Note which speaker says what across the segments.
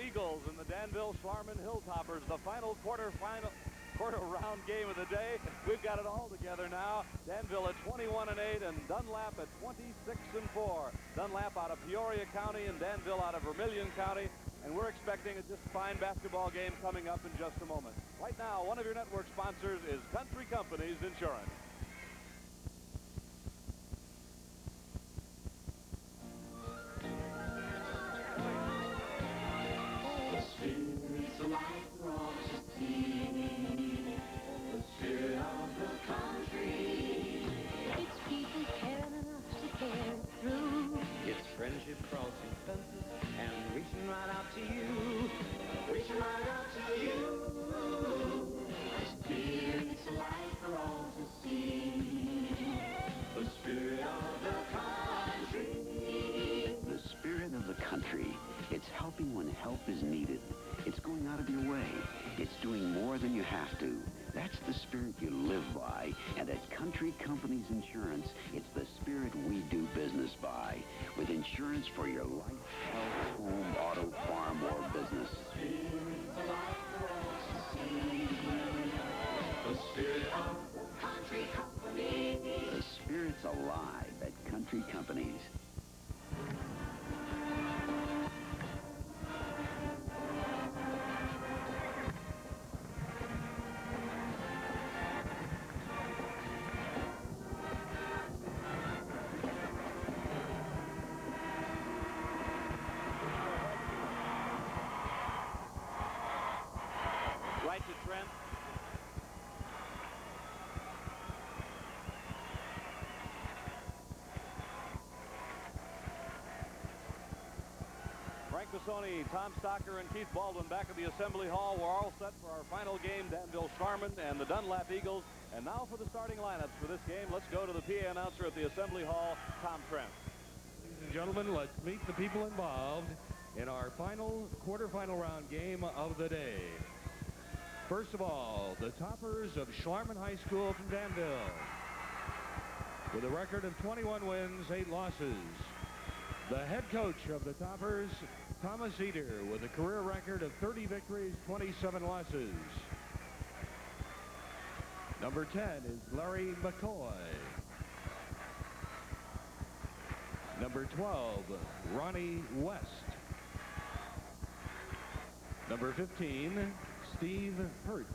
Speaker 1: Eagles and the Danville Schlarman Hilltoppers, the final quarter round game of the day. We've got it all together now. Danville at 21-8 and Dunlap at 26-4. Dunlap out of Peoria County and Danville out of Vermilion County. And we're expecting a just fine basketball game coming up in just a moment. Right now, one of your network sponsors is Country Companies Insurance.
Speaker 2: Friendship crossing fences and reaching right out to you. Reaching right out to you. The spirit's a light for all to see. The spirit of the country.
Speaker 3: The spirit of the country. It's helping when help is needed. It's going out of your way. It's doing more than you have to. That's the spirit you live by. And at Country Companies Insurance, it's the spirit we do business by. With insurance for your life, health, home, auto, farm, or business.
Speaker 2: The spirit of the Country Companies.
Speaker 3: The spirit's alive at Country Companies.
Speaker 1: Right to Trent. Frank Bissoni, Tom Stocker, and Keith Baldwin back at the Assembly Hall. We're all set for our final game, Danville Schlarman and the Dunlap Eagles. And now for the starting lineups for this game, let's go to the PA announcer at the Assembly Hall, Tom Trent.
Speaker 4: Ladies and gentlemen, let's meet the people involved in our final quarterfinal round game of the day. First of all, the toppers of Schlarman High School from Danville, with a record of 21 wins, 8 losses. The head coach of the toppers, Thomas Eder, with a career record of 30 victories, 27 losses. Number 10 is Larry McCoy. Number 12, Ronnie West. Number 15, Steve Hurt.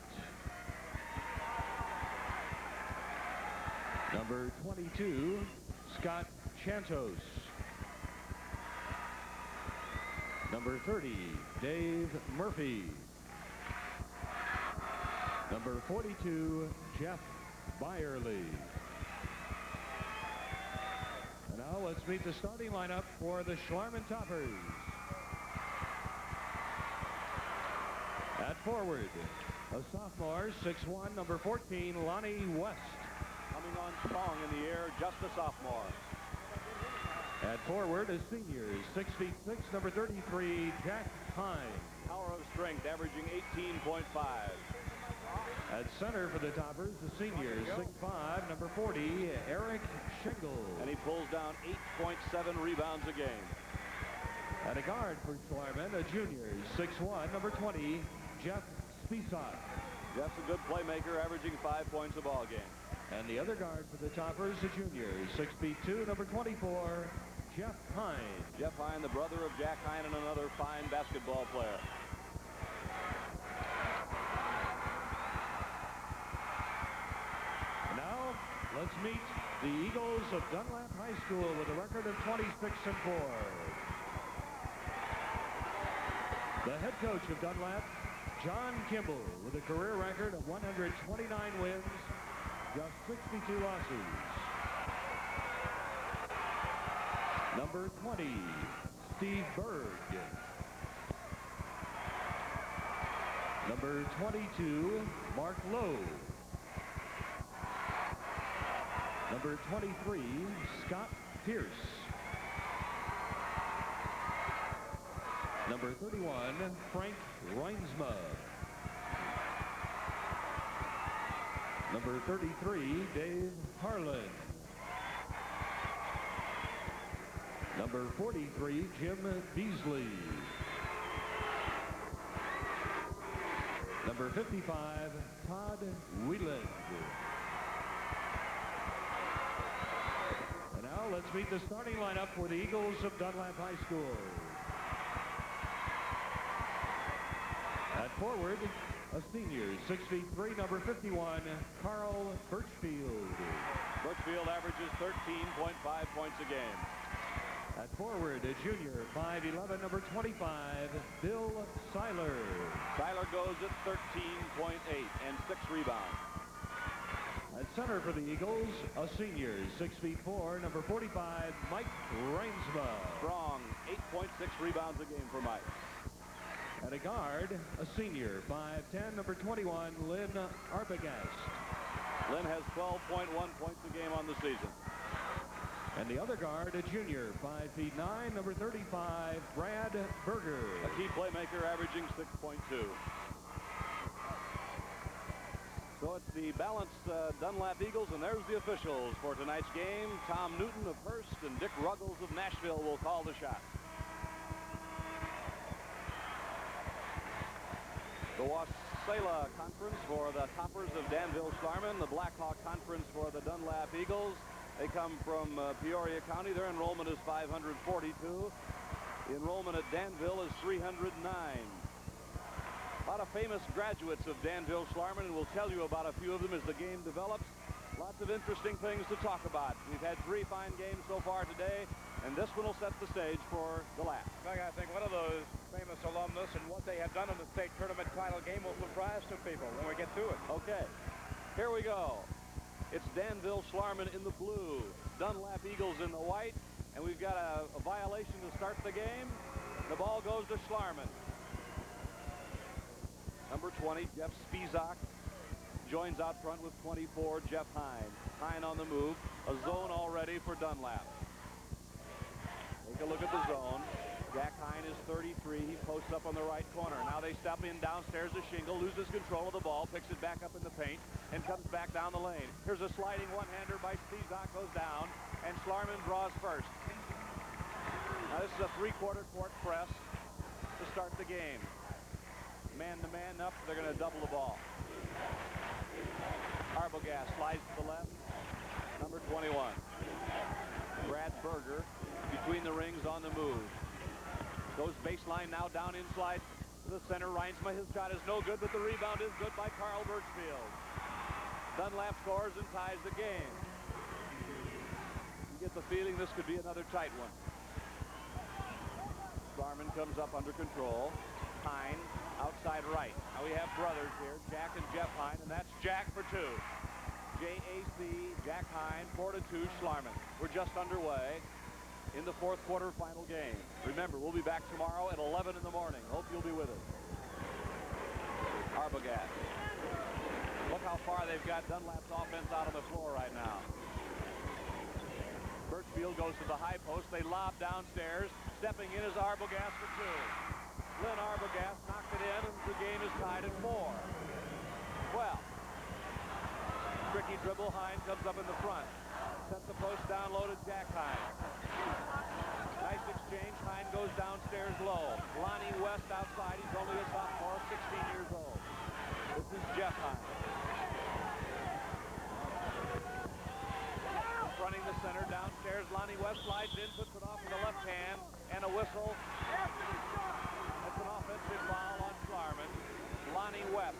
Speaker 4: Number 22, Scott Chantos. Number 30, Dave Murphy. Number 42, Jeff Byerly. And now let's meet the starting lineup for the Schlarman Toppers. At forward, a sophomore, 6'1", number 14, Lonnie West.
Speaker 1: Coming on strong in the air, just a sophomore.
Speaker 4: At forward, a senior, 6 feet 6, number 33, Jack Hines.
Speaker 1: Power of strength, averaging 18.5.
Speaker 4: At center for the toppers, the senior, 6'5", number 40, Eric Shingle.
Speaker 1: And he pulls down 8.7 rebounds a game.
Speaker 4: At a guard for Schlarman, a junior, 6'1", number 20, Jeff Spisak.
Speaker 1: Jeff's a good playmaker, averaging 5 points a ball game.
Speaker 4: And the other guard for the toppers, a junior, 6 feet 2, number 24, Jeff Hine.
Speaker 1: Jeff Hine, the brother of Jack Hine, and another fine basketball player.
Speaker 4: And now, let's meet the Eagles of Dunlap High School with a record of 26-4. The head coach of Dunlap, John Kimball, with a career record of 129 wins, just 62 losses. Number 20, Steve Berg. Number 22, Mark Lowe. Number 23, Scott Pierce. Number 31, Frank Reinsma. Number 33, Dave Harlan. Number 43, Jim Beasley. Number 55, Todd Wieland. And now let's meet the starting lineup for the Eagles of Dunlap High School. At forward, a senior, 6'3", number 51, Carl Birchfield.
Speaker 1: Birchfield averages 13.5 points a game.
Speaker 4: At forward, a junior, 5'11", number 25, Bill Seiler.
Speaker 1: Seiler goes at 13.8 and 6 rebounds.
Speaker 4: At center for the Eagles, a senior, 6'4", number 45, Mike Reinsma.
Speaker 1: Strong, 8.6 rebounds a game for Mike.
Speaker 4: At a guard, a senior, 5'10", number 21, Lynn Arbogast.
Speaker 1: Lynn has 12.1 points a game on the season.
Speaker 4: And the other guard, a junior, 5'9", number 35, Brad Berger.
Speaker 1: A key playmaker averaging 6.2. So it's the balanced Dunlap Eagles, and there's the officials for tonight's game. Tom Newton of Hearst and Dick Ruggles of Nashville will call the shot. The Wasilla Conference for the Toppers of Danville Schlarman. The Blackhawk Conference for the Dunlap Eagles. They come from Peoria County. Their enrollment is 542. The enrollment at Danville is 309. A lot of famous graduates of Danville Schlarman, and we'll tell you about a few of them as the game develops. Lots of interesting things to talk about. We've had 3 fine games so far today, and this one will set the stage for the last.
Speaker 5: In fact, I think one of those famous alumnus and what they have done in the state tournament title game will surprise some people when we get to it.
Speaker 1: Okay, here we go. It's Danville Schlarman in the blue, Dunlap Eagles in the white, and we've got a violation to start the game. The ball goes to Schlarman. Number 20, Jeff Spizak, joins out front with 24, Jeff Hine. Hine on the move, a zone already for Dunlap. Take a look at the zone. Jack Hine is 33. He posts up on the right corner. Now they step in downstairs to Shingle, loses control of the ball, picks it back up in the paint, and comes back down the lane. Here's a sliding one-hander by Spizak, goes down, and Schlarman draws first. Now this is a 3/4 court press to start the game. Man-to-man up, they're going to double the ball. Arbogast slides to the left. Number 21. Brad Berger between the rings on the move. Goes baseline now down inside to the center. Reinsma, his shot is no good, but the rebound is good by Carl Birchfield. Dunlap scores and ties the game. You get the feeling this could be another tight one. Schlarman comes up under control. Hine outside right. Now we have brothers here, Jack and Jeff Hine, and that's Jack for 2. J.A.C. Jack Hine, 4-2 Schlarman. We're just underway in the 4th quarter final game. Remember, we'll be back tomorrow at 11 in the morning. Hope you'll be with us. Arbogast. Look how far they've got Dunlap's offense out on the floor right now. Birchfield goes to the high post. They lob downstairs. Stepping in is Arbogast for 2. Lynn Arbogast knocked it in, and the game is tied at 4. Well, tricky dribble. Hine comes up in the front. Sets the post down low to Jack Hine. Nice exchange. Hine goes downstairs low. Lonnie West outside. He's only a sophomore, 16 years old. This is Jeff Hine. Running the center downstairs. Lonnie West slides in, puts it off with the left hand, and a whistle. That's an offensive foul on Schlarman. Lonnie West.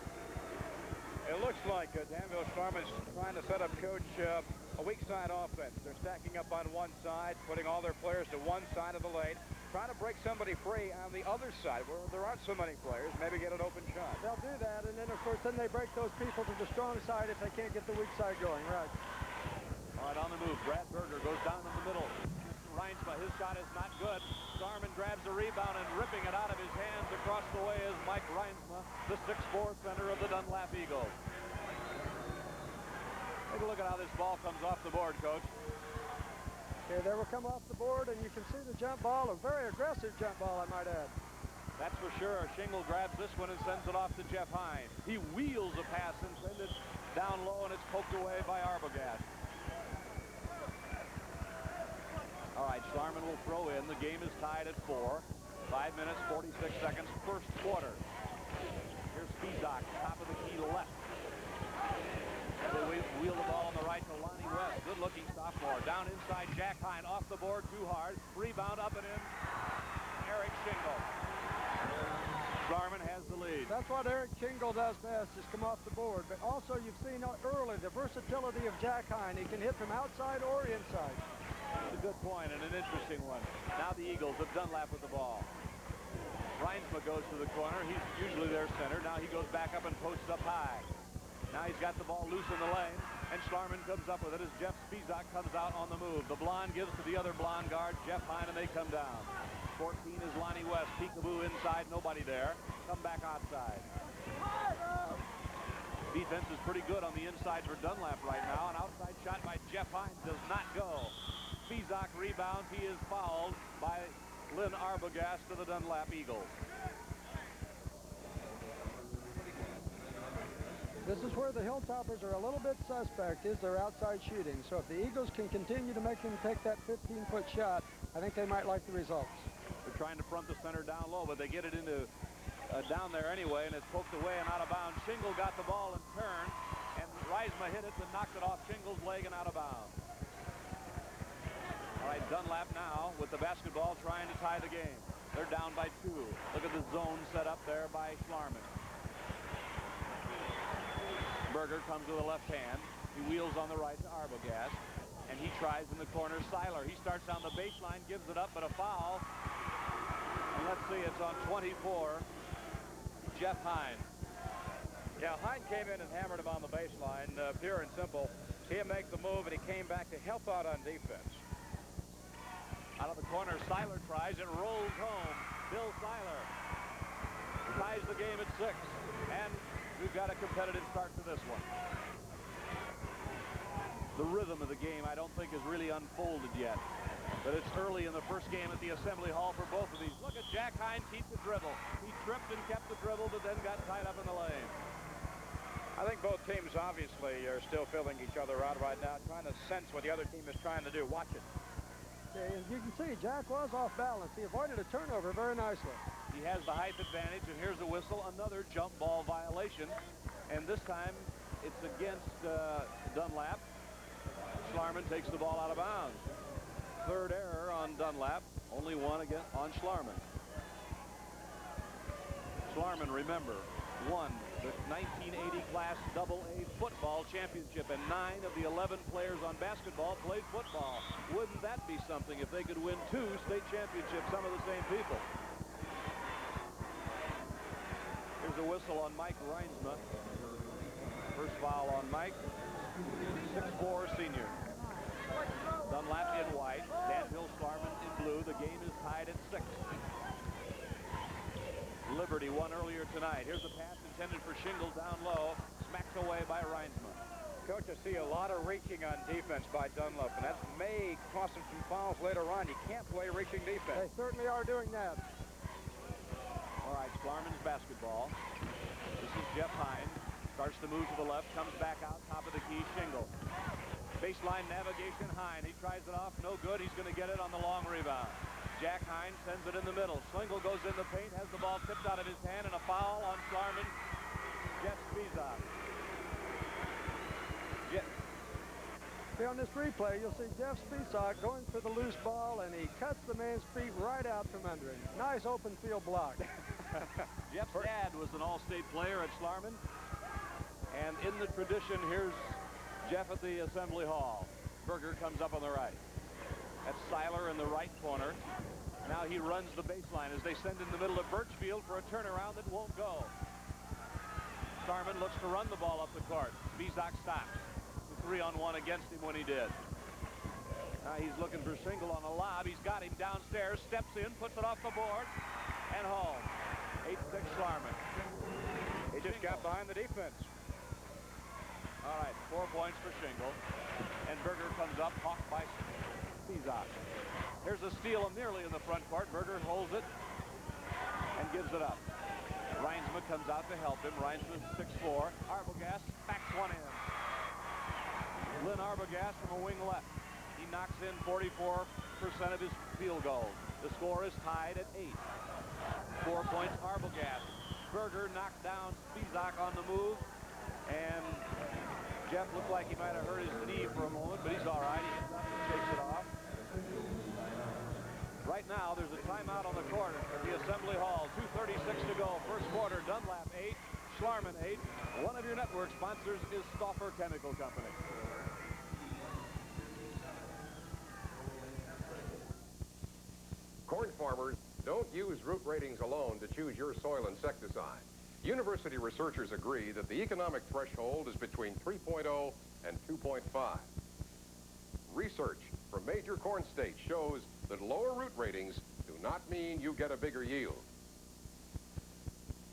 Speaker 5: It looks like Danville Schlarman's trying to set up Coach a weak side offense. They're stacking up on one side, putting all their players to one side of the lane, trying to break somebody free on the other side where there aren't so many players, maybe get an open shot.
Speaker 6: They'll do that, and then, of course, then they break those people to the strong side if they can't get the weak side going. Right.
Speaker 1: All right, on the move. Brad Berger goes down in the middle. Reinsma, his shot is not good. Schlarman grabs the rebound, and ripping it out of his hands across the way is Mike Reinsma, the 6'4" center of the Dunlap Eagles. Take a look at how this ball comes off the board, Coach.
Speaker 6: Okay, they will come off the board, and you can see the jump ball, a very aggressive jump ball, I might add.
Speaker 1: That's for sure. Shingle grabs this one and sends it off to Jeff Hine. He wheels a pass and sends it down low, and it's poked away by Arbogast. All right, Schlarman will throw in. The game is tied at 4. 5 minutes, 46 seconds, first quarter. Here's Spizak, top of the key left. They wheel the ball on the right to Lonnie West. Good-looking sophomore. Down inside, Jack Hine off the board too hard. Rebound up and in. Eric Shingle. Schlarman has the lead.
Speaker 6: That's what Eric Shingle does best, is come off the board. But also you've seen early the versatility of Jack Hine. He can hit from outside or inside.
Speaker 1: That's a good point and an interesting one. Now the Eagles have Dunlap with the ball. Reinsma goes to the corner. He's usually their center. Now he goes back up and posts up high. Now he's got the ball loose in the lane, and Schlarman comes up with it as Jeff Spizak comes out on the move. The blonde gives to the other blonde guard, Jeff Hine, and they come down. 14 is Lonnie West. Peekaboo inside, nobody there. Come back outside. Defense is pretty good on the inside for Dunlap right now. An outside shot by Jeff Hine does not go. Spizak rebounds. He is fouled by Lynn Arbogast to the Dunlap Eagles.
Speaker 6: This is where the Hilltoppers are a little bit suspect, is their outside shooting. So if the Eagles can continue to make them take that 15-foot shot, I think they might like the results.
Speaker 1: They're trying to front the center down low, but they get it into down there anyway, and it's poked away and out of bounds. Shingle got the ball and turned, and Reisma hit it and knocked it off Shingle's leg and out of bounds. All right, Dunlap now with the basketball trying to tie the game. They're down by 2. Look at the zone set up there by Schlarman. Berger comes with the left hand. He wheels on the right to Arbogast, and he tries in the corner. Seiler, he starts down the baseline, gives it up, but a foul. And let's see, it's on 24. Jeff Hine.
Speaker 5: Yeah, Hine came in and hammered him on the baseline, pure and simple. See him make the move, and he came back to help out on defense.
Speaker 1: Out of the corner, Seiler tries. It rolls home. Bill Seiler ties the game at 6. And we've got a competitive start to this one. The rhythm of the game, I don't think, is really unfolded yet. But it's early in the first game at the Assembly Hall for both of these. Look at Jack Hine keep the dribble. He tripped and kept the dribble, but then got tied up in the lane.
Speaker 5: I think both teams obviously are still filling each other out right now, trying to sense what the other team is trying to do. Watch it.
Speaker 6: Okay, as you can see, Jack was off balance. He avoided a turnover very nicely.
Speaker 1: He has the height advantage, and here's a whistle, another jump ball violation. And this time, it's against Dunlap. Schlarman takes the ball out of bounds. Third error on Dunlap, only one again on Schlarman. Schlarman, remember, won the 1980 Class AA football championship, and 9 of the 11 players on basketball played football. Wouldn't that be something if they could win 2 state championships, some of the same people? Here's a whistle on Mike Reinsma. First foul on Mike. 6'4" senior. Dunlap in white. Danville, Schlarman in blue. The game is tied at 6. Liberty won earlier tonight. Here's a pass intended for Shingle down low. Smacked away by Reinsma.
Speaker 5: Coach, I see a lot of reaching on defense by Dunlap, and that may cost him some fouls later on. You can't play reaching defense.
Speaker 6: They certainly are doing that.
Speaker 1: All right, Schlarman's basketball. This is Jeff Hine. Starts to move to the left, comes back out, top of the key, Shingle. Baseline navigation, Hine. He tries it off, no good. He's going to get it on the long rebound. Jack Hine sends it in the middle. Schlingle goes in the paint, has the ball tipped out of his hand, and a foul on Schlarman. Jeff Spizak.
Speaker 6: See, on this replay, you'll see Jeff Spizak going for the loose ball, and he cuts the man's feet right out from under him. Nice open field block.
Speaker 1: Jeff's dad was an all-state player at Schlarman. And in the tradition, here's Jeff at the Assembly Hall. Berger comes up on the right. That's Seiler in the right corner. Now he runs the baseline as they send in the middle of Birchfield for a turnaround that won't go. Schlarman looks to run the ball up the court. Spizak stops. 3-on-1 against him when he did. Now he's looking for Shingle on a lob. He's got him downstairs, steps in, puts it off the board, and home. 8-6 Schlarman.
Speaker 5: He just got behind the defense.
Speaker 1: All right, 4 points for Shingle. And Berger comes up, hawked by Spizak. Here's a steal nearly in the front court. Berger holds it and gives it up. Reinsma comes out to help him. Reinsma 6'4". Arbogast backs one in. Lynn Arbogast from a wing left. He knocks in 44% of his field goals. The score is tied at 8. 4 points Arbogast. Berger knocked down Spizak on the move. And Jeff looked like he might have hurt his knee for a moment, but he's all right. He gets up and shakes it off. Right now, there's a timeout on the court at the Assembly Hall. 2:36 to go. First quarter, Dunlap 8, Schlarman 8. One of your network sponsors is Stauffer Chemical Company.
Speaker 7: Corn farmers, don't use root ratings alone to choose your soil insecticide. University researchers agree that the economic threshold is between 3.0 and 2.5. Research from major corn states shows that lower root ratings do not mean you get a bigger yield.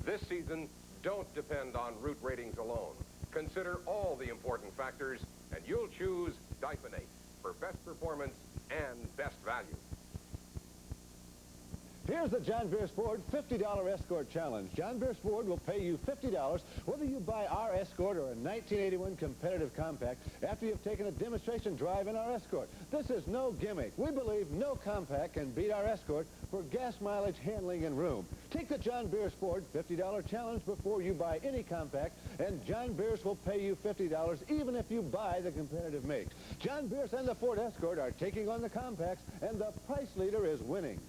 Speaker 7: This season, don't depend on root ratings alone. Consider all the important factors, and you'll choose Diphonate for best performance and best value.
Speaker 8: Here's the John Beers Ford $50 Escort Challenge. John Beers Ford will pay you $50 whether you buy our Escort or a 1981 competitive compact after you've taken a demonstration drive in our Escort. This is no gimmick. We believe no compact can beat our Escort for gas mileage, handling, and room. Take the John Beers Ford $50 challenge before you buy any compact, and John Beers will pay you $50 even if you buy the competitive makes. John Beers and the Ford Escort are taking on the compacts, and the price leader is winning.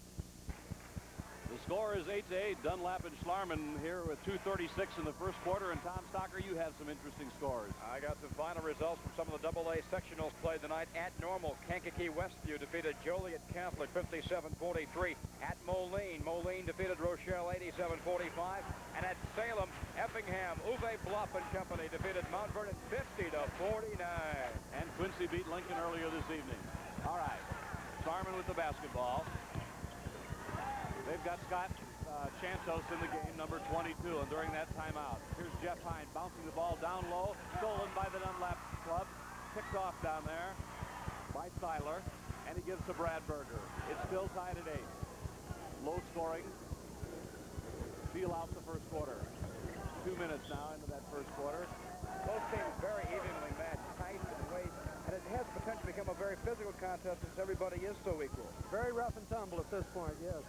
Speaker 1: The score is 8-8. Dunlap and Schlarman here with 2:36 in the first quarter. And Tom Stocker, you have some interesting scores.
Speaker 5: I got some final results from some of the AA sectionals played tonight. At Normal, Kankakee Westview defeated Joliet Catholic 57-43. At Moline, Moline defeated Rochelle 87-45. And at Salem, Effingham, Uwe Bluff and Company defeated Mount Vernon 50-49.
Speaker 1: And Quincy beat Lincoln earlier this evening. All right. Schlarman with the basketball. They've got Scott Chantos in the game, number 22, and during that timeout, here's Jeff Hine bouncing the ball down low, stolen by the Dunlap club, picked off down there by Seiler, and he gives to Brad Berger. It's still tied at 8. Low scoring. Feel out the first quarter. 2 minutes now into that first quarter.
Speaker 5: Both teams very evenly matched, tight and weight, and it has potentially become a very physical contest since everybody is so equal.
Speaker 6: Very rough and tumble at this point, yes.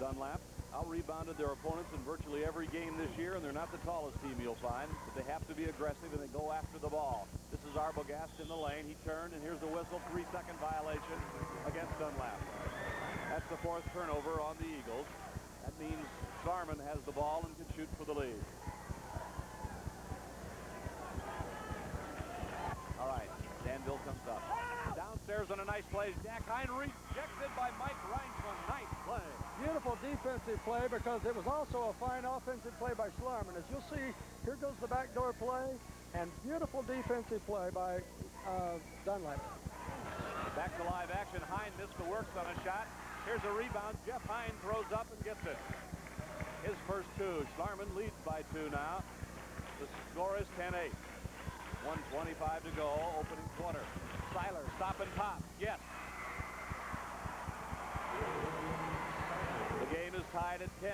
Speaker 1: Dunlap out-rebounded their opponents in virtually every game this year, and they're not the tallest team you'll find, but they have to be aggressive, and they go after the ball. This is Arbogast in the lane. He turned, and here's the whistle. 3-second violation against Dunlap. That's the 4th turnover on the Eagles. That means Schlarman has the ball and can shoot for the lead. All right, Danville comes up. Downstairs on a nice play. Jack Hine rejected by Mike Reinsman. Nice play.
Speaker 6: Beautiful defensive play because it was also a fine offensive play by Schlarman. As you'll see, here goes the backdoor play, and beautiful defensive play by Dunlap.
Speaker 1: Back to live action. Hine missed the works on a shot. Here's a rebound. Jeff Hine throws up and gets it. His first 2. Schlarman leads by 2 now. The score is 10-8. 1:25 to go, opening quarter. Seiler, stop and pop. Yes. The game is tied at 10.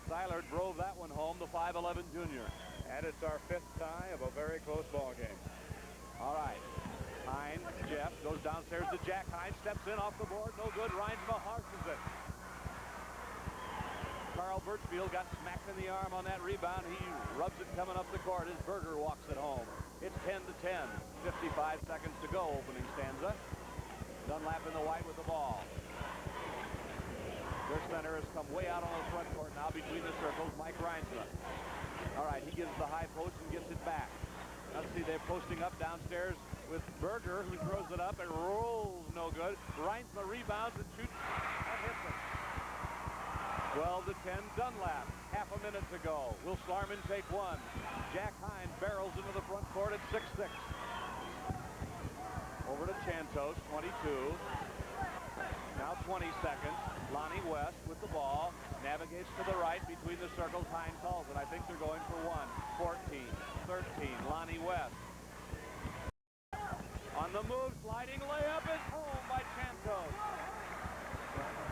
Speaker 1: Seiler drove that one home, the 5'11 junior.
Speaker 5: And it's our 5th tie of a very close ball game.
Speaker 1: All right. Hine, Jeff, goes downstairs to Jack Hine, steps in off the board. No good. Reinsma harshes it. Carl Birchfield got smacked in the arm on that rebound. He rubs it coming up the court as Berger walks it home. It's 10-10. 55 seconds to go, opening stanza. Dunlap in the white with the ball. Their center has come way out on the front court now between the circles. Mike Reinsma. All right, he gives the high post and gets it back. Let's see, they're posting up downstairs with Berger, who throws it up and rolls no good. Reinsma rebounds and shoots and hits it. 12-10 Dunlap. Half a minute to go. Will Schlarman take one? Jack Hine barrels into the front court at 6-6. Over to Chantos, 22. Now 20 seconds. Lonnie West with the ball. Navigates to the right between the circles. Hine calls it. I think they're going for 1. 14, 13. Lonnie West. On the move, sliding layup is home by Chantos.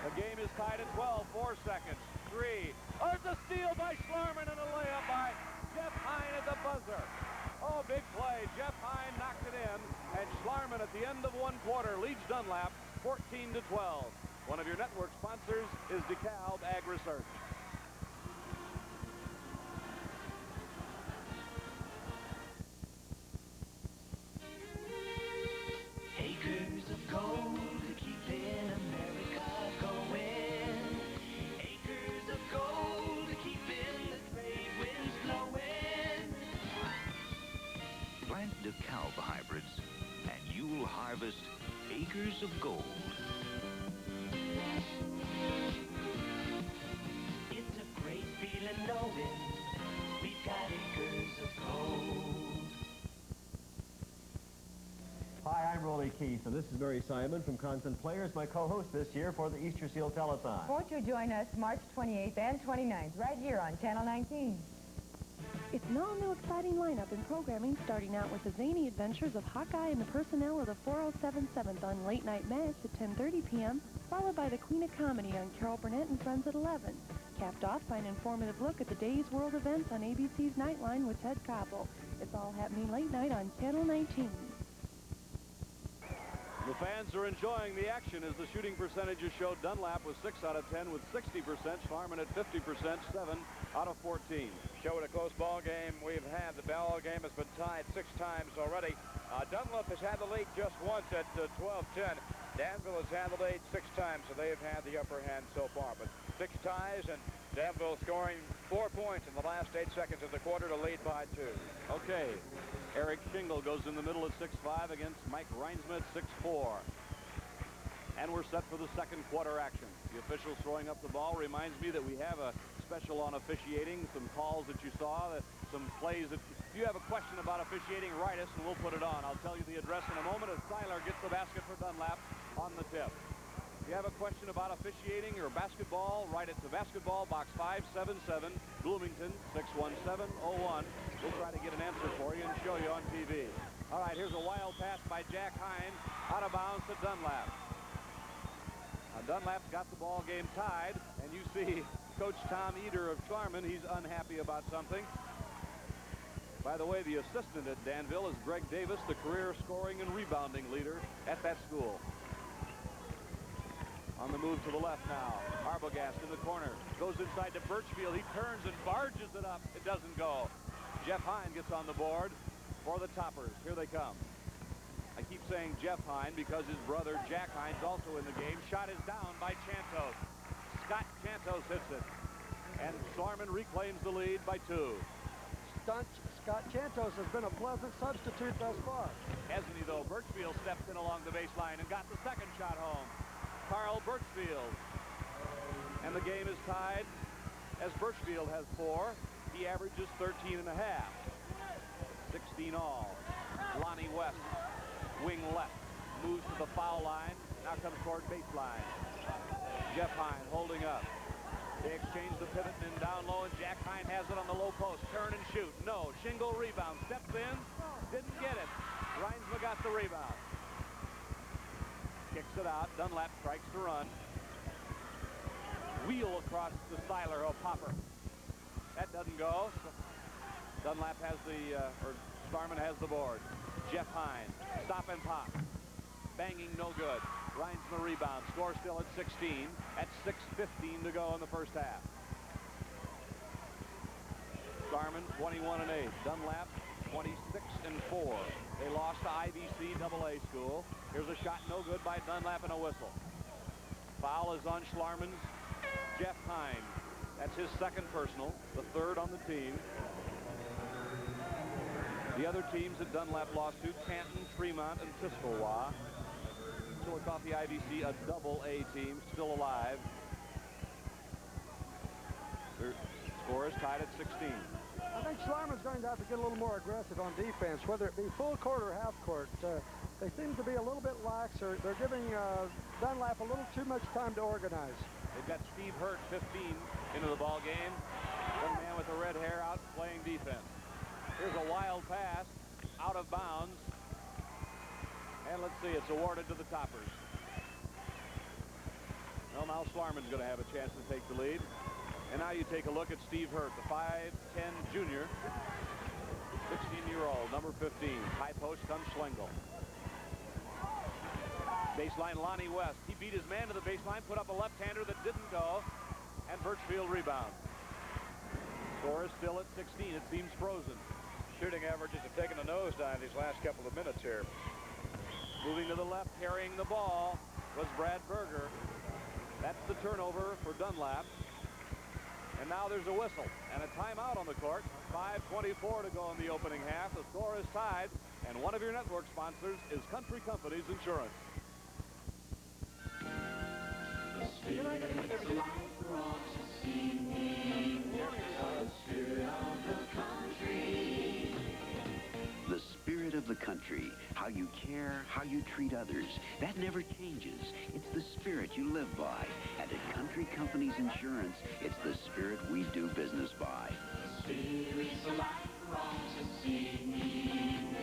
Speaker 1: The game is tied at 12. 4 seconds. 3. There's a steal by Schlarman and a layup by Jeff Hine at the buzzer. Oh, big play. Jeff Hine knocked it in, and Schlarman at the end of 1 quarter leads Dunlap 14-12. One of your network sponsors is DeKalb Ag Research.
Speaker 2: Acres of gold keeping America going. Acres of gold keeping the trade winds blowing.
Speaker 9: Plant DeKalb hybrids, and you'll harvest acres of gold.
Speaker 2: It's a great feeling knowing we've got acres of gold.
Speaker 10: Hi, I'm Rolly Keith, and this is Mary Simon from Constant Players, my co-host this year for the Easter Seal Telethon.
Speaker 11: Won't you join us March 28th and 29th right here on Channel 19?
Speaker 12: It's an all-new exciting lineup in programming, starting out with the zany adventures of Hawkeye and the personnel of the 4077th on Late Night Mass at 10:30 p.m., followed by the Queen of Comedy on Carol Burnett and Friends at 11, capped off by an informative look at the day's world events on ABC's Nightline with Ted Koppel. It's all happening late night on Channel 19.
Speaker 1: The fans are enjoying the action as the shooting percentages show Dunlap with 6 out of 10 with 60%, Schlarman at 50%, 7 out of 14.
Speaker 5: Showing a close ball game we've had. The ball game has been tied 6 times already. Dunlap has had the lead just once at 12-10. Danville has had the lead 6 times, so they've had the upper hand so far. But 6 ties, and Danville scoring 4 points in the last 8 seconds of the quarter to lead by 2.
Speaker 1: Okay, Eric Shingle goes in the middle at 6'5" against Mike Reinsma at 6'4". And we're set for the second quarter action. The officials throwing up the ball reminds me that we have a special on officiating, some calls that you saw, some plays. If you have a question about officiating, write us and we'll put it on. I'll tell you the address in a moment as Seiler gets the basket for Dunlap on the tip. If you have a question about officiating or basketball, write it to Basketball Box 577, Bloomington 61701. We'll try to get an answer for you and show you on TV. All right, here's a wild pass by Jack Hine, out of bounds to Dunlap. Now Dunlap's got the ball game tied, and you see Coach Tom Eder of Schlarman. He's unhappy about something. By the way, the assistant at Danville is Greg Davis, the career scoring and rebounding leader at that school. On the move to the left now. Arbogast in the corner. Goes inside to Birchfield. He turns and barges it up. It doesn't go. Jeff Hine gets on the board for the Toppers. Here they come. I keep saying Jeff Hine because his brother Jack Hine's also in the game. Shot is down by Chantos. Scott Chantos hits it. And Schlarman reclaims the lead by 2.
Speaker 6: Scott Chantos has been a pleasant substitute thus far.
Speaker 1: Hasn't he, though? Birchfield steps in along the baseline and got the second shot home. Carl Birchfield. And the game is tied as Birchfield has 4. He averages 13 and a half. 16 all. Lonnie West, wing left, moves to the foul line. Now comes toward baseline. Jeff Hine holding up. They exchange the pivot and down low, and Jack Hine has it on the low post. Turn and shoot. No. Shingle rebound. Steps in. Didn't get it. Reinsma got the rebound. Kicks it out. Dunlap strikes to run. Wheel across to Seiler. Oh, Popper. That doesn't go. Dunlap has the, or Schlarman has the board. Jeff Hine. Stop and pop. Banging no good. Reinsma rebound. Score still at 16. At 6:15 to go in the first half. Schlarman 21 and 8. Dunlap 26 and 4. They lost to IBC AA school. Here's a shot no good by Dunlap and a whistle. Foul is on Schlarman's Jeff Hine. That's his second personal, the third on the team. The other teams that Dunlap lost to, Canton, Fremont, and Tuscaloosa. Chillicothe IBC, a AA team, still alive. Their score is tied at 16.
Speaker 6: I think Schlarman's going to have to get a little more aggressive on defense, whether it be full court or half court. They seem to be a little bit lax, or they're giving Dunlap a little too much time to organize.
Speaker 1: They've got Steve Hurt, 15, into the ball game. Young man with the red hair out playing defense. Here's a wild pass, out of bounds. And let's see, it's awarded to the Toppers. Well, now Schlarman's going to have a chance to take the lead. And now you take a look at Steve Hurt, the 5'10 junior, 16-year-old, number 15. High post comes Schlegel. Baseline, Lonnie West. He beat his man to the baseline, put up a left-hander that didn't go, and Birchfield rebounds. Score is still at 16. It seems frozen.
Speaker 5: Shooting averages have taken a nosedive these last couple of minutes here.
Speaker 1: Moving to the left, carrying the ball was Brad Berger. That's the turnover for Dunlap. And now there's a whistle and a timeout on the court. 5:24 to go in the opening half. The score is tied, and one of your network sponsors is Country Companies Insurance.
Speaker 2: The spirit is life for all to see. The spirit of the country.
Speaker 3: The spirit of the country, how you care, how you treat others, that never changes. It's the spirit you live by. And at Country Companies Insurance, it's the spirit we do business by.
Speaker 2: The spirit's life for all to see.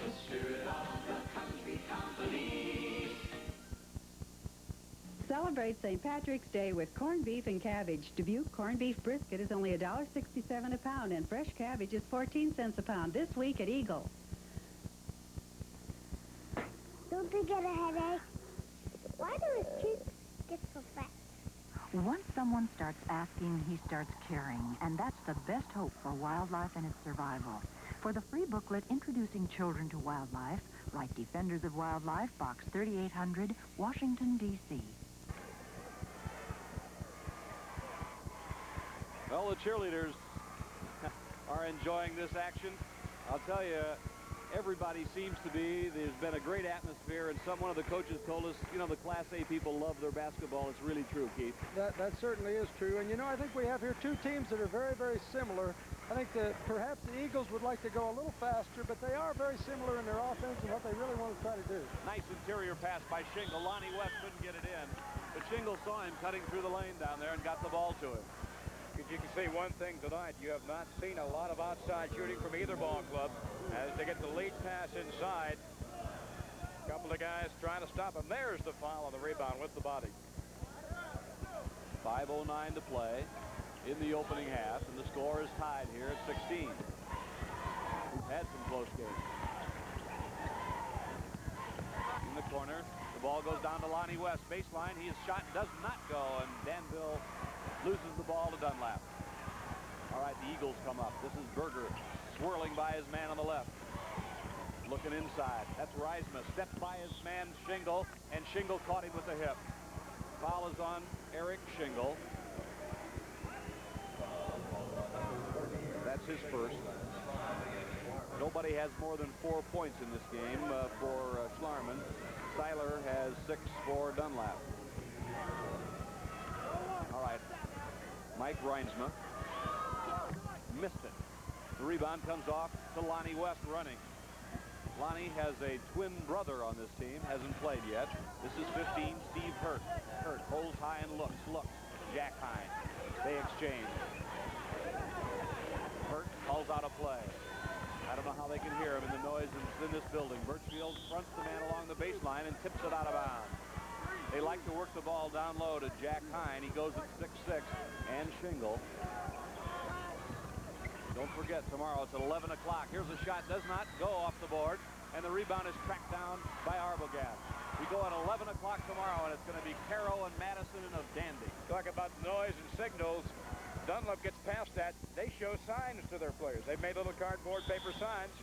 Speaker 2: The spirit of the Country Company.
Speaker 13: Celebrate St. Patrick's Day with corned beef and cabbage. Dubuque corned beef brisket is only $1.67 a pound, and fresh cabbage is 14 cents a pound this week at Eagle.
Speaker 14: Don't they get a headache? Why do his cheeks get so fat?
Speaker 15: Once someone starts asking, he starts caring, and that's the best hope for wildlife and its survival. For the free booklet Introducing Children to Wildlife, write Defenders of Wildlife, Box 3800, Washington, D.C.
Speaker 1: Well, the cheerleaders are enjoying this action. I'll tell you, everybody seems to be. There's been a great atmosphere, and one of the coaches told us, you know, the Class A people love their basketball. It's really true, Keith.
Speaker 6: That certainly is true. And, you know, I think we have here two teams that are very, very similar. I think that perhaps the Eagles would like to go a little faster, but they are very similar in their offense and what they really want to try to do.
Speaker 1: Nice interior pass by Shingle. Lonnie West couldn't get it in, but Shingle saw him cutting through the lane down there and got the ball to him.
Speaker 5: You can see one thing tonight. You have not seen a lot of outside shooting from either ball club as they get the lead pass inside. A couple of guys trying to stop him. There's the foul on the rebound with the body.
Speaker 1: 5:09 to play in the opening half, and the score is tied here at 16. We've had some close games. In the corner, the ball goes down to Lonnie West. Baseline, his shot does not go, and Danville loses the ball to Dunlap. All right, the Eagles come up. This is Berger swirling by his man on the left. Looking inside. That's Reisma. Stepped by his man, Shingle, and Shingle caught him with the hip. Foul is on Eric Shingle. That's his first. Nobody has more than 4 points in this game for Schlarman. Seiler has 6 for Dunlap. All right. Mike Reisma missed it. The rebound comes off to Lonnie West running. Lonnie has a twin brother on this team, hasn't played yet. This is 15, Steve Hurt. Hurt holds high and looks. Jack Hine. They exchange. Hurt calls out a play. I don't know how they can hear him in the noise in this building. Birchfield fronts the man along the baseline and tips it out of bounds. They like to work the ball down low to Jack Hine. He goes at 6'6", and Shingle. Don't forget, tomorrow it's at 11 o'clock. Here's a shot, does not go off the board, and the rebound is tracked down by Arbogast. We go at 11 o'clock tomorrow, and it's going to be Caro and Madison and of Dandy.
Speaker 5: Talk about noise and signals. Dunlap gets past that. They show signs to their players. They've made little cardboard paper signs.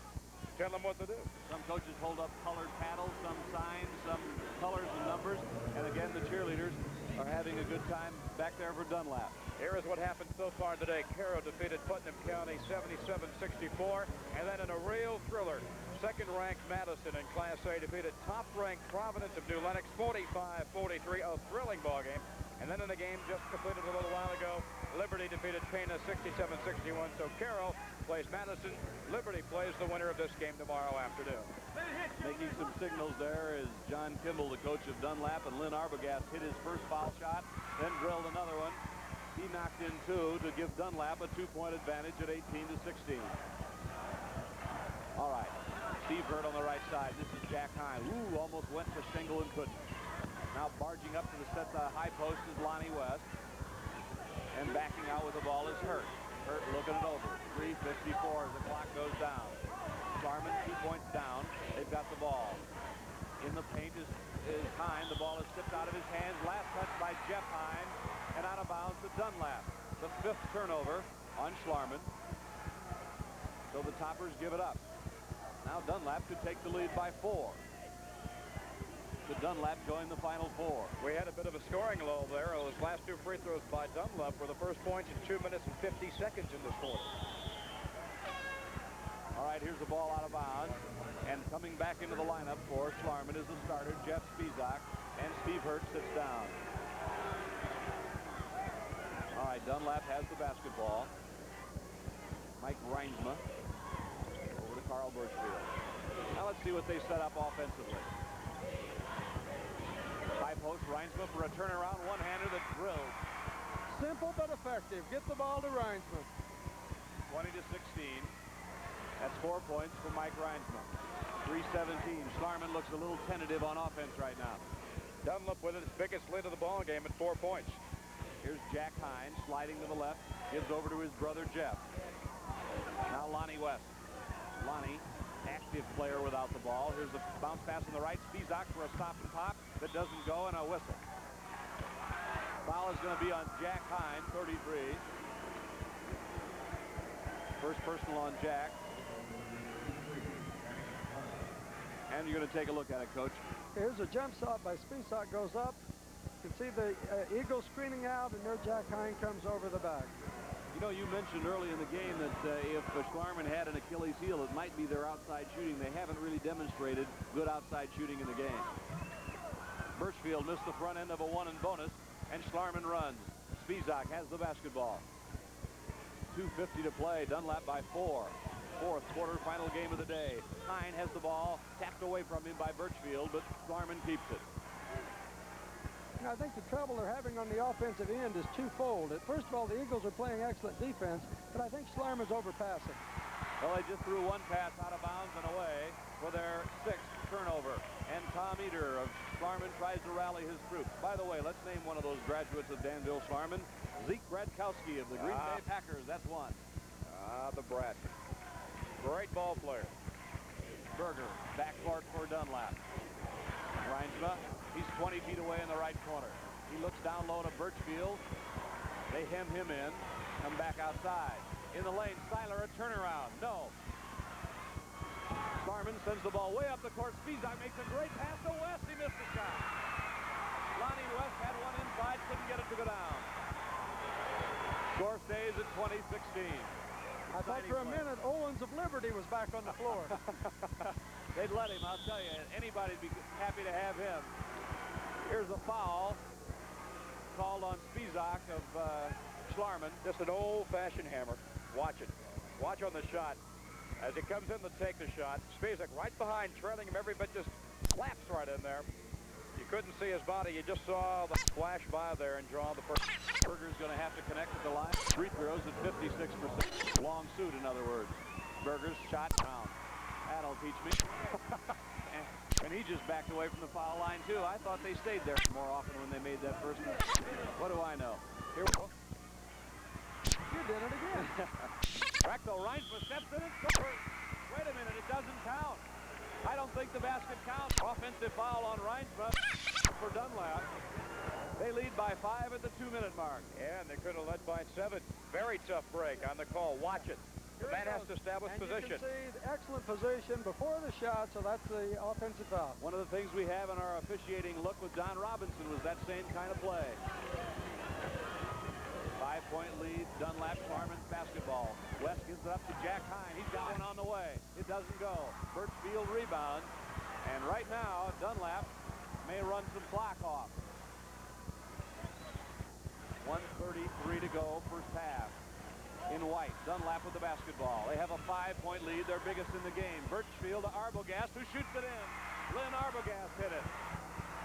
Speaker 5: Tell them what to do.
Speaker 1: Some coaches hold up colored paddles, some signs, some colors and numbers. And again, the cheerleaders are having a good time back there for Dunlap.
Speaker 5: Here is what happened so far today. Caro defeated Putnam County 77-64. And then in a real thriller, second-ranked Madison in Class A defeated top-ranked Providence of New Lenox 45-43. A thrilling ball game. And then in the game just completed a little while ago, Liberty defeated Pana 67-61. So Caro plays Madison. Liberty plays the winner of this game tomorrow afternoon.
Speaker 1: Making some signals there is John Kimball, the coach of Dunlap, and Lynn Arbogast hit his first foul shot, then drilled another one. He knocked in 2 to give Dunlap a 2-point advantage at 18-16. All right, Steve Hurt on the right side. This is Jack Hine. Ooh, almost went to Shingle and couldn't. Now barging up to the high post is Lonnie West. And backing out with the ball is Hurt. Hurt looking it over. 3:54 as the clock goes down. Schlarman 2 points down. They've got the ball. In the paint is is Hine. The ball is tipped out of his hands. Last touch by Jeff Hine and out of bounds to Dunlap. The 5th turnover on Schlarman. So the Toppers give it up. Now Dunlap could take the lead by 4. To Dunlap join the final 4.
Speaker 5: We had a bit of a scoring lull there. Those last 2 free throws by Dunlap were the first points in 2 minutes and 50 seconds in this quarter.
Speaker 1: All right, here's the ball out of bounds. And coming back into the lineup for Schlarman is the starter, Jeff Spizak. And Steve Hurt sits down. All right, Dunlap has the basketball. Mike Reinsma over to Carl Birchfield. Now let's see what they set up offensively. High post, Reinsma for a turnaround one-hander that drills.
Speaker 6: Simple but effective. Get the ball to Reinsma.
Speaker 1: 20-16. That's 4 points for Mike Reinsma. 3:17. Schlarman looks a little tentative on offense right now.
Speaker 5: Dunlap with its biggest lead of the ball game at 4 points.
Speaker 1: Here's Jack Hine sliding to the left. Gives over to his brother Jeff. Now Lonnie West. Lonnie, active player without the ball. Here's the bounce pass on the right. Spizak for a stop and pop that doesn't go, and a whistle. Foul is going to be on Jack Hine, 33. First personal on Jack. And you're going to take a look at it, Coach.
Speaker 6: Here's a jump shot by Spizak, goes up. You can see the Eagles screening out, and there Jack Hine comes over the back.
Speaker 1: You know, you mentioned early in the game that if Schlarman had an Achilles heel, it might be their outside shooting. They haven't really demonstrated good outside shooting in the game. Birchfield missed the front end of a 1 and bonus, and Schlarman runs. Spizak has the basketball. 2:50 to play. Dunlap by 4. 4th quarterfinal game of the day. Hine has the ball, tapped away from him by Birchfield, but Schlarman keeps it.
Speaker 6: And I think the trouble they're having on the offensive end is twofold. First of all, the Eagles are playing excellent defense, but I think Schlarman's overpassing.
Speaker 1: Well, they just threw one pass out of bounds and away for their 6th turnover. And Tom Eder of Schlarman tries to rally his troops. By the way, let's name one of those graduates of Danville Schlarman. Zeke Bradkowski of the Green Bay Packers. That's one.
Speaker 5: The Brad. Great ball player.
Speaker 1: Berger, backcourt for Dunlap. Reinsma, he's 20 feet away in the right corner. He looks down low to Birchfield. They hem him in. Come back outside. In the lane, Seiler, a turnaround. No. Schlarman sends the ball way up the court. Spizak makes a great pass to West. He missed the shot. Lonnie West had one inside, couldn't get it to go down. Score stays at 20-16.
Speaker 6: I thought for a minute Owens of Liberty was back on the floor.
Speaker 1: They'd let him, I'll tell you. Anybody'd be happy to have him. Here's a foul called on Spizak of Schlarman.
Speaker 5: Just an old-fashioned hammer. Watch it. Watch on the shot. As he comes in to take the shot, Spizak right behind, trailing him every bit, just slaps right in there. You couldn't see his body. You just saw the flash by there and draw the first.
Speaker 1: Berger's going to have to connect at the line. Free throws at 56%. Long suit, in other words. Berger's shot down. That'll teach me. And he just backed away from the foul line, too. I thought they stayed there more often when they made that first one. What do I know? Here we go.
Speaker 6: You did it again.
Speaker 1: Racco Reinsma steps in and scores. Wait a minute, it doesn't count. I don't think the basket counts. Offensive foul on Reinsma for Dunlap. They lead by 5 at the 2-minute mark.
Speaker 5: Yeah, and they could have led by 7. Very tough break on the call. Watch it. The man has to establish position.
Speaker 6: You can see the excellent position before the shot, so that's the offensive foul.
Speaker 1: One of the things we have in our officiating look with Don Robinson was that same kind of play. 5-point lead, Dunlap, Schlarman's basketball. West gives it up to Jack Hine. He's got one on the way. It doesn't go. Birchfield rebound. And right now, Dunlap may run some clock off. 1:33 to go, first half. In white, Dunlap with the basketball. They have a 5-point lead, their biggest in the game. Birchfield to Arbogast, who shoots it in. Lynn Arbogast hit it.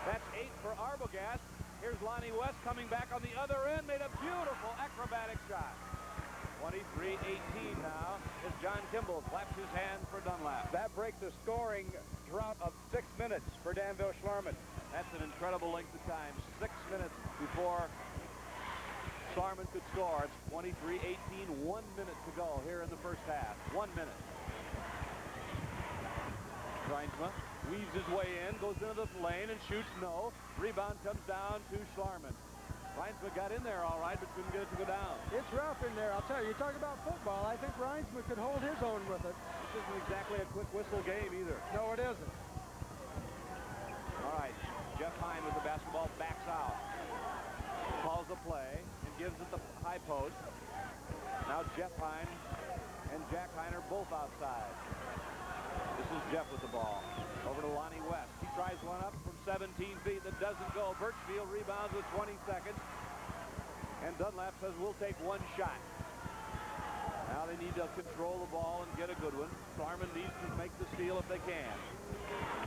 Speaker 1: That's 8 for Arbogast. Here's Lonnie West coming back on the other end, made a beautiful acrobatic shot. 23-18 now as John Kimball claps his hands for Dunlap.
Speaker 5: That breaks the scoring drought of 6 minutes for Danville Schlarman.
Speaker 1: That's an incredible length of time. 6 minutes before Schlarman could score. It's 23-18, 1 minute to go here in the first half. 1 minute. Reinsma weaves his way in, goes into the lane and shoots no. Rebound comes down to Schlarman. Reinsma got in there all right, but couldn't get it to go down.
Speaker 6: It's rough in there. I'll tell you, you talk about football. I think Reinsma could hold his own with it.
Speaker 1: This isn't exactly a quick whistle game either.
Speaker 6: No, it isn't.
Speaker 1: All right, Jeff Hine with the basketball, backs out. Calls the play and gives it the high post. Now Jeff Hine and Jack Hine are both outside. This is Jeff with the ball. Over to Lonnie West. He tries one up from 17 feet that doesn't go. Birchfield rebounds with 20 seconds. And Dunlap says, we'll take one shot. Now they need to control the ball and get a good one. Schlarman needs to make the steal if they can.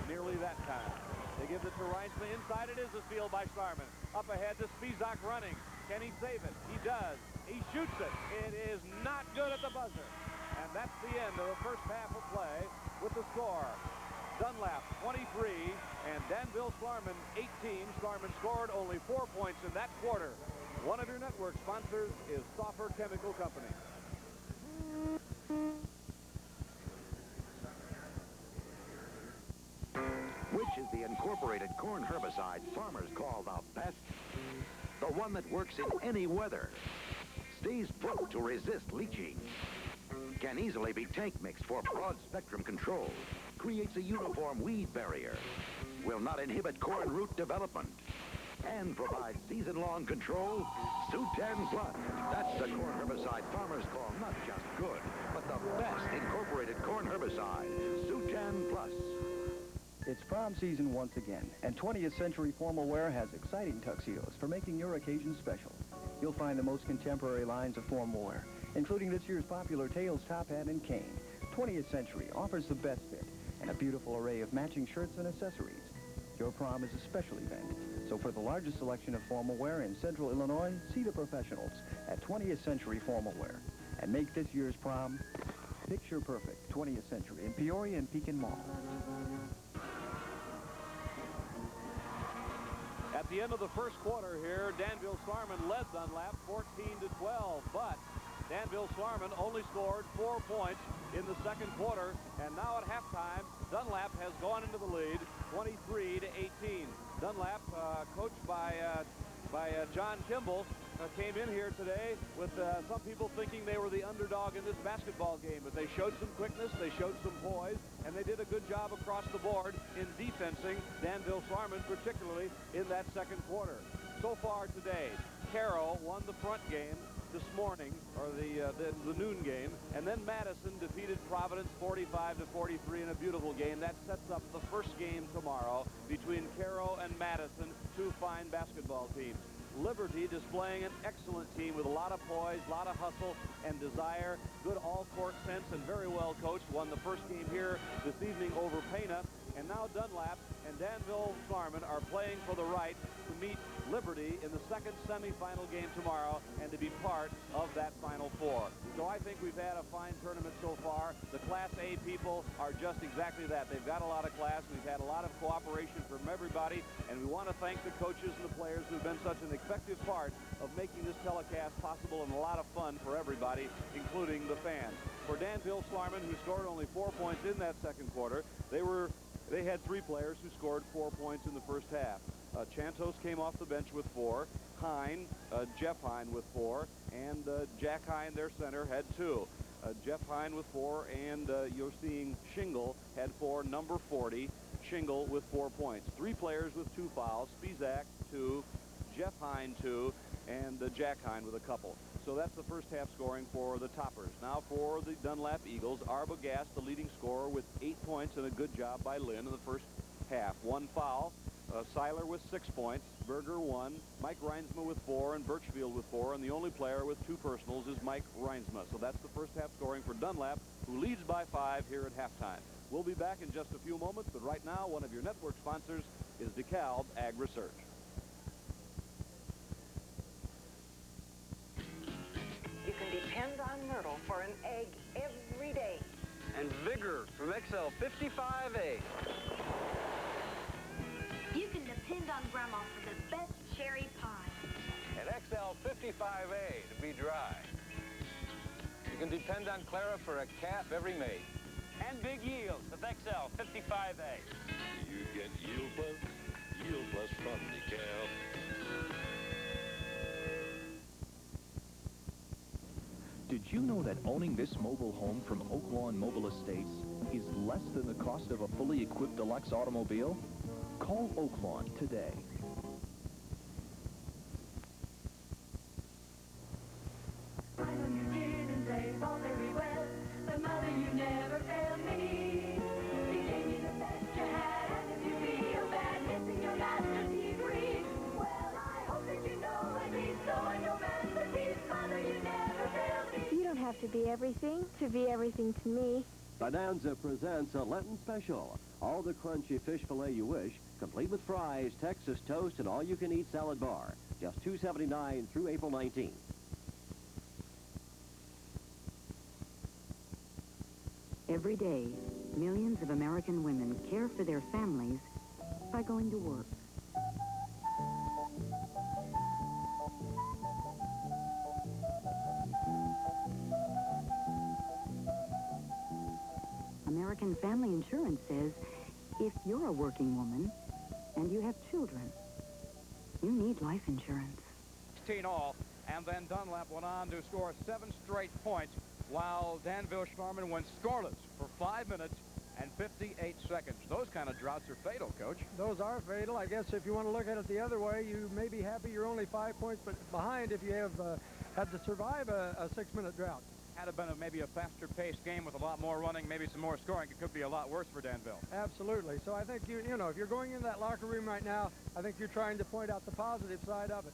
Speaker 1: Nearly that time. They give it to Reinsma. Inside it is a steal by Schlarman. Up ahead to Spizak running. Can he save it? He does. He shoots it. It is not good at the buzzer. And that's the end of the first half of play with the score. Dunlap 23 and Danville Schlarman 18. Schlarman scored only 4 points in that quarter. One of your network sponsors is Stauffer Chemical Company.
Speaker 16: Which is the incorporated corn herbicide farmers call the best? The one that works in any weather, stays put to resist leaching, can easily be tank mixed for broad spectrum control, creates a uniform weed barrier, will not inhibit corn root development, and provides season-long control. Su-10 Plus. That's the corn herbicide farmers call not just good, but the best incorporated corn herbicide. Su-10 Plus.
Speaker 17: It's prom season once again, and 20th Century Formal Wear has exciting tuxedos for making your occasion special. You'll find the most contemporary lines of formal wear, including this year's popular Tails top hat and cane. 20th Century offers the best fit and a beautiful array of matching shirts and accessories. Your prom is a special event, so for the largest selection of formal wear in Central Illinois, see the professionals at 20th Century Formal Wear and make this year's prom picture perfect. 20th Century in Peoria and Pekin Mall.
Speaker 1: At the end of the first quarter here, Danville Schlarman led Dunlap 14-12, but Danville Schlarman only scored 4 points in the second quarter, and now at halftime, Dunlap has gone into the lead 23-18. Dunlap, coached by John Kimball, came in here today with some people thinking they were the underdog in this basketball game, but they showed some quickness, they showed some poise, and they did a good job across the board in defensing Danville Schlarman, particularly in that second quarter. So far today, Caro won the front game this morning, or the noon game, and then Madison defeated Providence 45-43 in a beautiful game. That sets up the first game tomorrow between Caro and Madison, two fine basketball teams. Liberty displaying an excellent team with a lot of poise, a lot of hustle and desire, good all-court sense, and very well coached. Won the first game here this evening over Pana, and now Dunlap and Danville Schlarman are playing for the right to meet Liberty in the second semifinal game tomorrow and to be part of that Final Four. So I think we've had a fine tournament so far. The Class A people are just exactly that. They've got a lot of class. We've had a lot of cooperation from everybody, and we want to thank the coaches and the players who've been such an effective part of making this telecast possible and a lot of fun for everybody, including the fans. For Danville Schlarman, who scored only 4 points in that second quarter, they had 3 players who scored 4 points in the first half. Chantos came off the bench with 4. Hine, Jeff Hine with 4, and Jack Hine, their center, had 2. Jeff Hine with 4, and you're seeing Shingle had 4, number 40, Shingle with 4 points. 3 players with 2 fouls, Spizak 2, Jeff Hine 2, and Jack Hine with a couple. So that's the first half scoring for the Toppers. Now for the Dunlap Eagles, Arbogast, the leading scorer, with 8 points, and a good job by Lynn in the first half. 1 foul. Seiler with 6 points, Berger 1, Mike Reinsma with 4, and Birchfield with 4, and the only player with 2 personals is Mike Reinsma. So that's the first half scoring for Dunlap, who leads by 5 here at halftime. We'll be back in just a few moments, but right now, one of your network sponsors is DeKalb Ag Research.
Speaker 18: You can depend on Myrtle for an egg every day.
Speaker 19: And Vigor from XL 55A.
Speaker 20: You can depend on Grandma for the best cherry pie.
Speaker 19: And XL 55A to be dry. You can depend on Clara for a calf every May. and big yields with XL 55A.
Speaker 21: You get yield plus from decal.
Speaker 22: Did you know that owning this mobile home from Oak Lawn Mobile Estates is less than the cost of a fully equipped deluxe automobile? Call Oak Lawn today.
Speaker 2: I know you didn't play ball very well, but mother, you never failed me. You gave me the best you had, and if you feel bad missing your master's degree, well, I hope that you know at least so in your masterpiece, mother, you never failed me.
Speaker 14: You don't have to be everything to be everything to me.
Speaker 10: Bonanza presents a Lenten special. All the crunchy fish fillet you wish, complete with fries, Texas toast, and all-you-can-eat salad bar. Just $2.79 through April 19th.
Speaker 15: Every day, millions of American women care for their families by going to work. American Family Insurance says if you're a working woman and you have children, you need life insurance.
Speaker 5: 16 all, and then Dunlap went on to score 7 straight points, while Danville Schlarman went scoreless for 5 minutes and 58 seconds. Those kind of droughts are fatal, Coach.
Speaker 6: Those are fatal. I guess if you want to look at it the other way, you may be happy you're only 5 points behind if you have had to survive a 6-minute drought.
Speaker 5: Had it been maybe a faster-paced game with a lot more running, maybe some more scoring, it could be a lot worse for Danville.
Speaker 6: Absolutely. So I think, you know, if you're going in that locker room right now, I think you're trying to point out the positive side of it.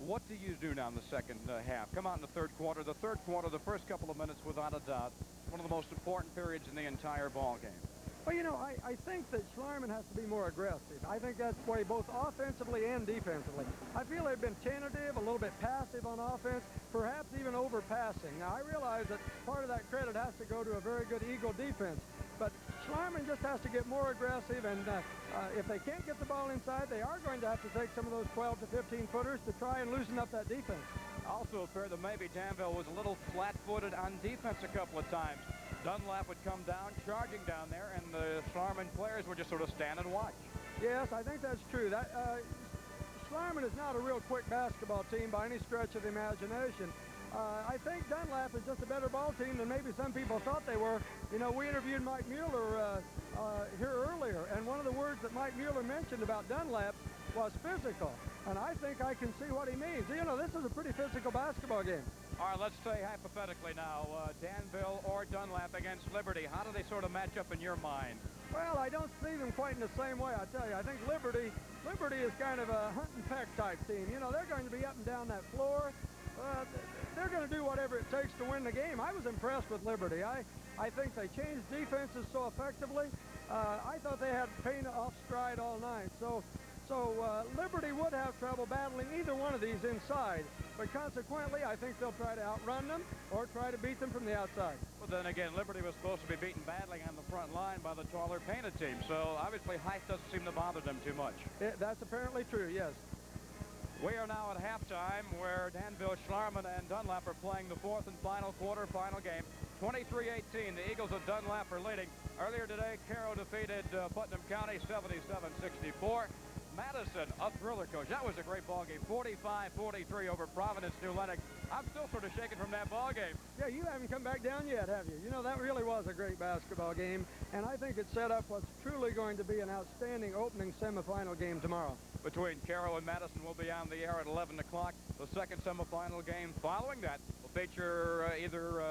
Speaker 5: What do you do now in the second half? Come out in the third quarter. The third quarter, the first couple of minutes, without a doubt, one of the most important periods in the entire ball game.
Speaker 6: Well, you know, I think that Schlarman has to be more aggressive. I think that's the way both offensively and defensively. I feel they've been tentative, a little bit passive on offense, perhaps even overpassing. Now, I realize that part of that credit has to go to a very good Eagle defense, but Schlarman just has to get more aggressive, and if they can't get the ball inside, they are going to have to take some of those 12 to 15-footers to try and loosen up that defense.
Speaker 5: Also appeared that maybe Danville was a little flat-footed on defense a couple of times. Dunlap would come down, charging down there, and the Schlarman players would just sort of stand and watch.
Speaker 6: Yes, I think that's true. Schlarman is not a real quick basketball team by any stretch of the imagination. I think Dunlap is just a better ball team than maybe some people thought they were. You know, we interviewed Mike Mueller here earlier, and one of the words that Mike Mueller mentioned about Dunlap was physical, and I think I can see what he means. You know, this is a pretty physical basketball game.
Speaker 5: All right, let's say hypothetically now, Danville or Dunlap against Liberty. How do they sort of match up in your mind?
Speaker 6: Well, I don't see them quite in the same way, I tell you. I think Liberty is kind of a hunt and peck type team. You know, they're going to be up and down that floor. They're going to do whatever it takes to win the game. I was impressed with Liberty. I think they changed defenses so effectively. I thought they had Payne off stride all night. So Liberty would have trouble battling either one of these inside, but consequently, I think they'll try to outrun them or try to beat them from the outside.
Speaker 5: Well, then again, Liberty was supposed to be beaten badly on the front line by the taller Payne team, so obviously height doesn't seem to bother them too much.
Speaker 6: That's apparently true, yes.
Speaker 5: We are now at halftime, where Danville, Schlarman, and Dunlap are playing the fourth and final quarterfinal game. 23-18, the Eagles of Dunlap are leading. Earlier today, Caro defeated Putnam County 77-64. Madison, a thriller, Coach. That was a great ball game. 45-43 over Providence, New Lenox. I'm still sort of shaking from that ball game.
Speaker 6: Yeah, you haven't come back down yet, have you? You know, that really was a great basketball game, and I think it set up what's truly going to be an outstanding opening semifinal game tomorrow.
Speaker 5: Between Caro and Madison will be on the air at 11 o'clock. The second semifinal game following that will feature either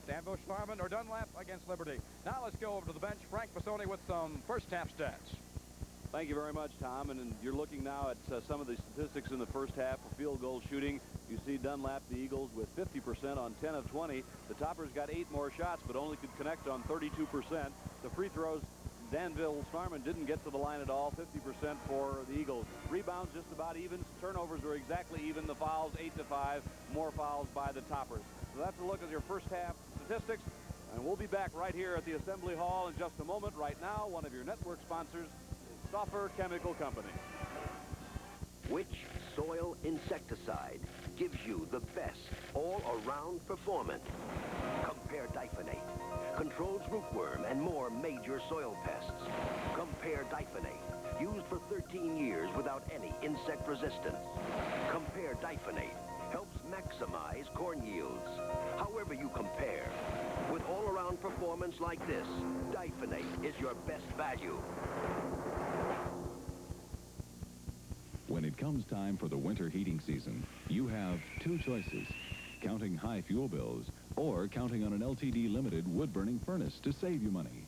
Speaker 5: Danville, Schlarman, or Dunlap against Liberty. Now let's go over to the bench. Frank Bassoni with some first half stats.
Speaker 1: Thank you very much, Tom. And you're looking now at some of the statistics in the first half for field goal shooting. You see Dunlap, the Eagles, with 50% on 10 of 20. The Toppers got 8 more shots, but only could connect on 32%. The free throws, Danville, Schlarman didn't get to the line at all, 50% for the Eagles. Rebounds just about even. Turnovers were exactly even. The fouls, 8-5. More fouls by the Toppers. So that's a look at your first half statistics. And we'll be back right here at the Assembly Hall in just a moment. Right now, one of your network sponsors, Stoffer Chemical Company.
Speaker 16: Which soil insecticide gives you the best all-around performance? Compare Diphenate.
Speaker 4: controls rootworm and more major soil pests. Compare Diphenate, used for 13 years without any insect resistance. Compare Diphenate, helps maximize corn yields. However you compare, with all-around performance like this, Diphenate is your best value.
Speaker 7: When it comes time for the winter heating season, you have two choices: counting high fuel bills or counting on an LTD limited wood-burning furnace to save you money.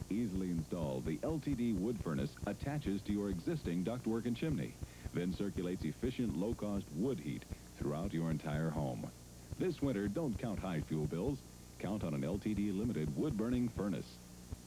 Speaker 7: Easily installed, the LTD wood furnace attaches to your existing ductwork and chimney, then circulates efficient, low-cost wood heat throughout your entire home. This winter, don't count high fuel bills. Count on an LTD limited wood-burning furnace.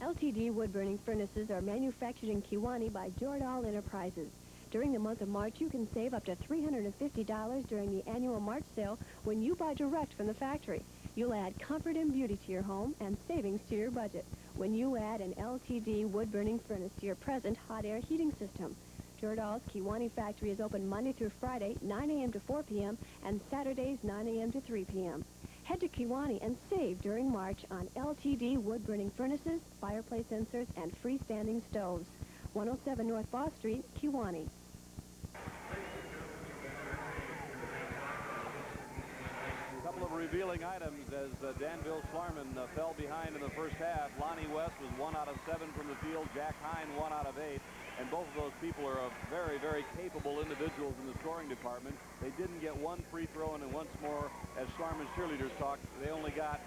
Speaker 12: LTD wood-burning furnaces are manufactured in Kewanee by Jordahl Enterprises. During the month of March, you can save up to $350 during the annual March sale when you buy direct from the factory. You'll add comfort and beauty to your home and savings to your budget when you add an LTD wood-burning furnace to your present hot air heating system. Jordahl's Kewanee factory is open Monday through Friday, 9 a.m. to 4 p.m., and Saturdays, 9 a.m. to 3 p.m. Head to Kewanee and save during March on LTD wood-burning furnaces, fireplace inserts, and freestanding stoves. 107 North Boss Street, Kewanee.
Speaker 1: A couple of revealing items as Danville Schlarman fell behind in the first half. Lonnie West was 1 out of 7 from the field. Jack Hine 1 out of 8. And both of those people are very, very capable individuals in the scoring department. They didn't get one free throw, and once more, as Schlarman's cheerleaders talked, they only got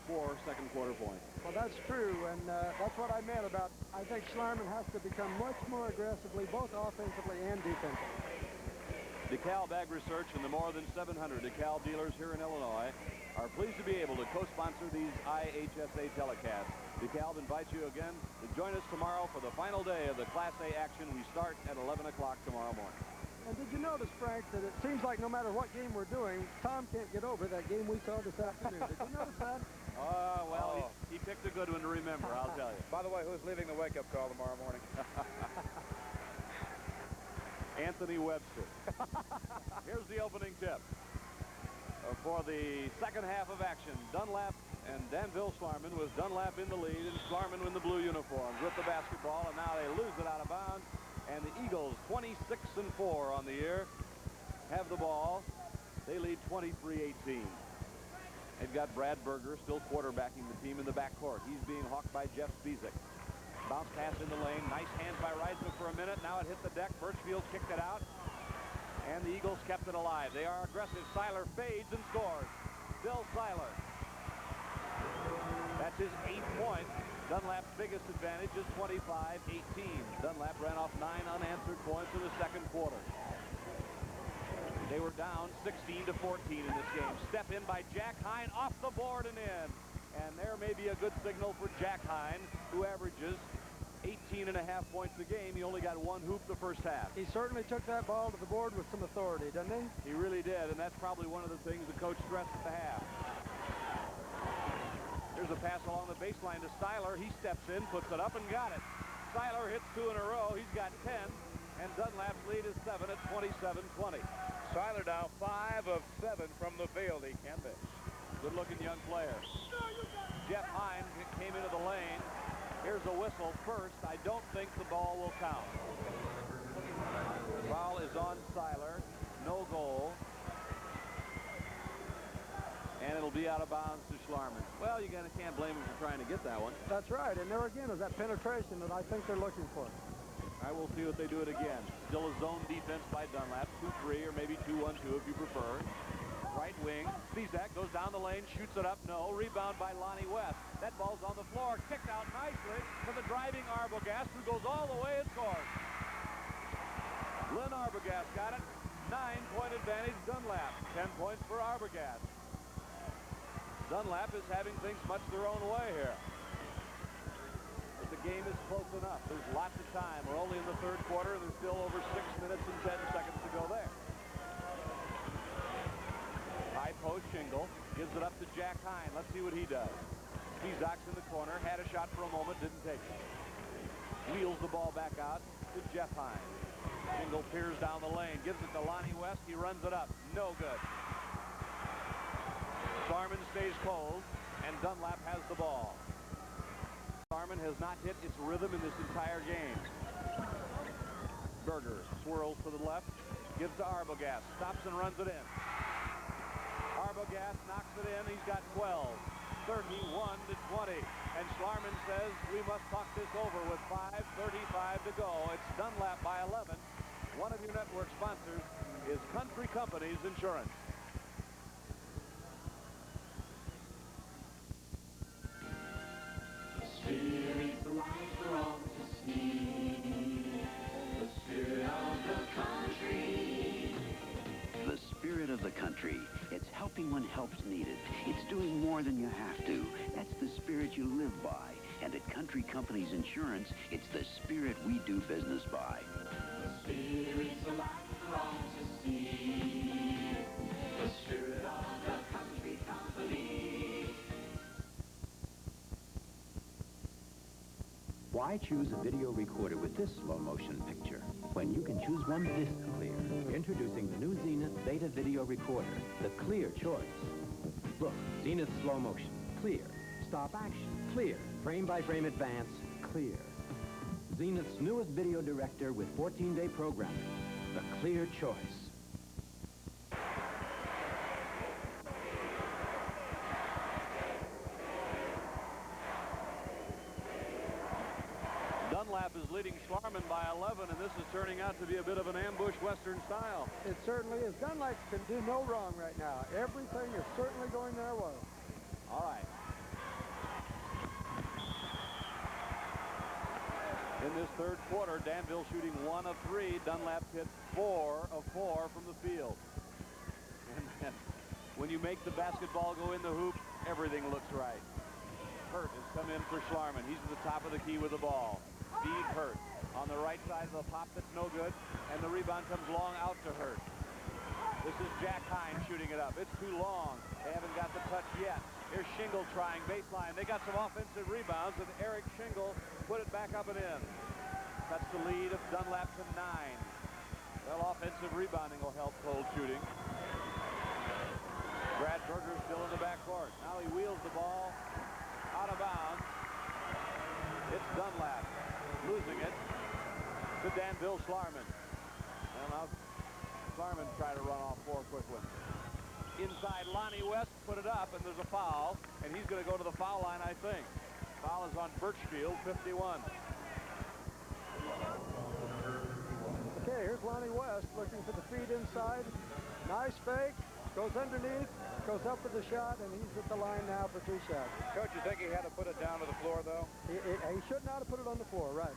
Speaker 1: 4 second-quarter points.
Speaker 6: Well, that's true, and that's what I meant about, I think Schlarman has to become much more aggressively, both offensively and defensively.
Speaker 1: DeKalb Ag Research and the more than 700 DeKalb dealers here in Illinois are pleased to be able to co-sponsor these IHSA telecasts. DeKalb invites you again to join us tomorrow for the final day of the Class A action. We start at 11 o'clock tomorrow morning.
Speaker 6: And did you notice, Frank, that it seems like no matter what game we're doing, Tom can't get over that game we saw this afternoon. Did you notice that?
Speaker 1: Well, he picked a good one to remember, I'll tell you.
Speaker 5: By the way, who's leaving the wake-up call tomorrow morning?
Speaker 1: Anthony Webster. Here's the opening tip. For the second half of action, Dunlap and Danville Schlarman, with Dunlap in the lead and Schlarman in the blue uniforms with the basketball, and now they lose it out of bounds, and the Eagles, 26-4 on the year, have the ball. They lead 23-18. They've got Brad Berger still quarterbacking the team in the backcourt. He's being hawked by Jeff Spizek. Bounce pass in the lane. Nice hands by Reisman for a minute. Now it hit the deck. Birchfield kicked it out. And the Eagles kept it alive. They are aggressive. Seiler fades and scores. Bill Seiler. That's his 8th point. Dunlap's biggest advantage is 25-18. Dunlap ran off 9 unanswered points in the second quarter. They were down 16-14 in this game. Step in by Jack Hine, off the board and in. And there may be a good signal for Jack Hine, who averages 18.5 points a game. He only got 1 hoop the first half.
Speaker 6: He certainly took that ball to the board with some authority, didn't he?
Speaker 1: He really did, and that's probably one of the things the coach stressed at the half. Here's a pass along the baseline to Seiler. He steps in, puts it up, and got it. Seiler hits 2 in a row. He's got 10, and Dunlap's lead is 7 at 27-20.
Speaker 5: Seiler now 5 of 7 from the field. He can pitch.
Speaker 1: Good-looking young player. Jeff Hine came into the lane. Here's a whistle first. I don't think the ball will count. Foul is on Seiler. No goal. And it'll be out of bounds to Schlarman. Well, you can't blame him for trying to get that one.
Speaker 6: That's right. And there again is that penetration that I think they're looking for.
Speaker 1: I will see what they do it again. Still a zone defense by Dunlap. 2-3 or maybe 2-1-2 if you prefer. Right wing. Spizak goes down the lane, shoots it up. No. Rebound by Lonnie West. That ball's on the floor. Kicked out nicely for the driving Arbogast, who goes all the way and scores. Lynn Arbogast got it. 9-point advantage Dunlap. 10 points for Arbogast. Dunlap is having things much their own way here. But the game is close enough. There's lots of time. We're only in the third quarter, and there's still over 6 minutes and 10 seconds to go there. High post Shingle gives it up to Jack Hine. Let's see what he does. Spizak's in the corner. Had a shot for a moment. Didn't take it. Wheels the ball back out to Jeff Hine. Shingle peers down the lane. Gives it to Lonnie West. He runs it up. No good. Schlarman stays cold, and Dunlap has the ball. Schlarman has not hit its rhythm in this entire game. Berger swirls to the left, gives to Arbogast, stops and runs it in. Arbogast knocks it in. He's got 12, 31 to 20. And Schlarman says we must talk this over with 5:35 to go. It's Dunlap by 11. One of your network sponsors is Country Companies Insurance.
Speaker 2: Spirit's the light for all to see. The spirit of the country.
Speaker 3: The spirit of the country. It's helping when help's needed. It's doing more than you have to. That's the spirit you live by. And at Country Companies Insurance, it's the spirit we do business by.
Speaker 2: The spirit's the light for all to see. The spirit of the country company.
Speaker 8: Why choose a video recorder with this slow motion picture when you can choose one this clear? Introducing the new Zenith Beta Video Recorder, the clear choice. Look, Zenith slow motion, clear. Stop action, clear. Frame by frame advance, clear. Zenith's newest video director with 14-day programming, the clear choice.
Speaker 1: Dunlap is leading Schlarman by 11, and this is turning out to be a bit of an ambush Western style.
Speaker 6: It certainly is. Dunlap can do no wrong right now. Everything is certainly going their way.
Speaker 1: All right. In this third quarter, Danville shooting 1 of 3. Dunlap hit 4 of 4 from the field. And then when you make the basketball go in the hoop, everything looks right. Hurt has come in for Schlarman. He's at the top of the key with the ball. Steve Hurt on the right side of the pop that's no good, and the rebound comes long out to Hurt. This is Jack Hines shooting it up. It's too long. They haven't got the touch yet. Here's Shingle trying baseline. They got some offensive rebounds, and Eric Shingle put it back up and in. That's the lead of Dunlap to 9. Well, offensive rebounding will help cold shooting. Brad Berger still in the backcourt. Now he wheels the ball out of bounds. It's Dunlap losing it to Danville Schlarman. And now Schlarman try to run off 4 quick ones. Inside, Lonnie West put it up, and there's a foul, and he's going to go to the foul line, I think. Foul is on Birchfield, 51.
Speaker 6: Okay, here's Lonnie West looking for the feed inside. Nice fake, goes underneath, goes up with the shot, and he's at the line now for 2 shots.
Speaker 5: Coach, you think he had to put it down to the floor, though?
Speaker 6: He should not have put it on the floor, right.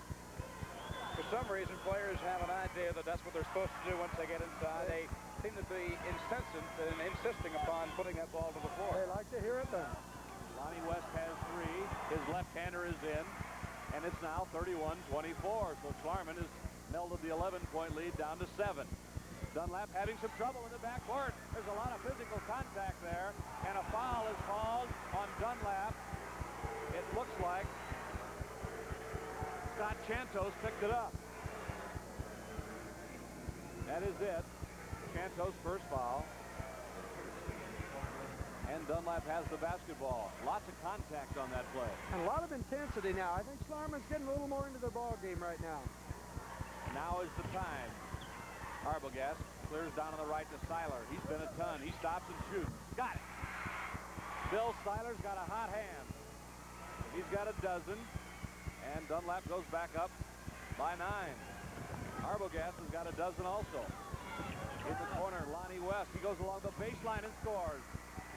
Speaker 5: For some reason, players have an idea that that's what they're supposed to do once they get inside. They seem to be insisting upon putting that ball to the floor.
Speaker 6: They like to hear it then.
Speaker 1: Lonnie West has 3. His left-hander is in, and it's now 31-24. So Schlarman has melded the 11-point lead down to 7. Dunlap having some trouble in the backcourt. There's a lot of physical contact there, and a foul is called on Dunlap. It looks like Scott Chantos picked it up. That is it. Chantos' first foul. And Dunlap has the basketball. Lots of contact on that play.
Speaker 6: And a lot of intensity now. I think Schlarman's getting a little more into the ball game right now.
Speaker 1: Now is the time. Arbogast clears down on the right to Seiler. He's been a ton. He stops and shoots. Got it. Bill Seiler's got a hot hand. He's got a dozen. And Dunlap goes back up by 9. Arbogast has got a dozen also. In the corner, Lonnie West. He goes along the baseline and scores.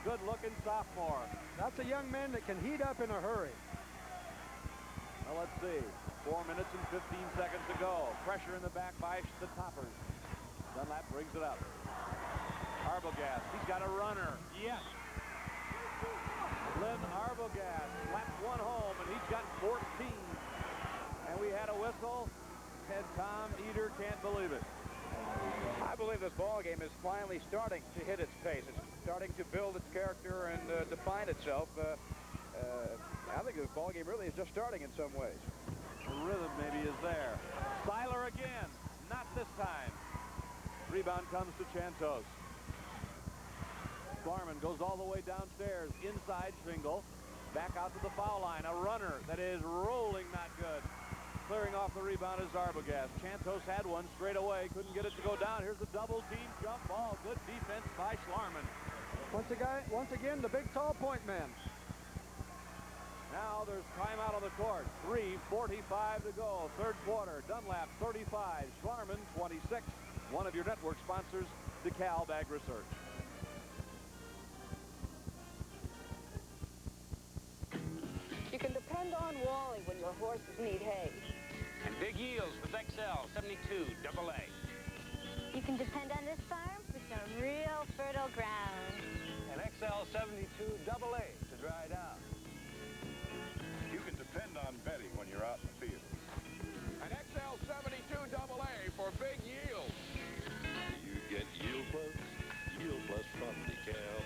Speaker 1: Good-looking sophomore.
Speaker 6: That's a young man that can heat up in a hurry.
Speaker 1: Well, let's see. 4 minutes and 15 seconds to go. Pressure in the back by the Toppers. Dunlap brings it up. Arbogast. He's got a runner. Yes. Glenn Arbogast slapped one home, and he's got 14. And we had a whistle, and Tom Eder can't believe it.
Speaker 5: I believe this ball game is finally starting to hit its pace. It's starting to build its character and define itself. I think this ball game really is just starting in some ways.
Speaker 1: The rhythm maybe is there. Seiler again. Not this time. Rebound comes to Chantos. Schlarman goes all the way downstairs. Inside Shingle. Back out to the foul line. A runner that is rolling, not good. Clearing off the rebound is Arbogast. Chantos had one straight away. Couldn't get it to go down. Here's a double team jump ball. Good defense by Schlarman.
Speaker 6: Once again, the big tall point man.
Speaker 1: Now there's timeout on the court. 3:45 to go. Third quarter. Dunlap 35. Schlarman 26. One of your network sponsors, DeKalb Ag Research.
Speaker 18: You can depend on Wally when your horses need hay.
Speaker 19: And big yields with XL 72 AA.
Speaker 20: You can depend on this farm for some real fertile ground.
Speaker 21: And XL 72 AA to dry down. You can depend on Betty when you're out in the field.
Speaker 9: An XL 72 AA for big yields.
Speaker 21: You get Yield Plus from DeKalb.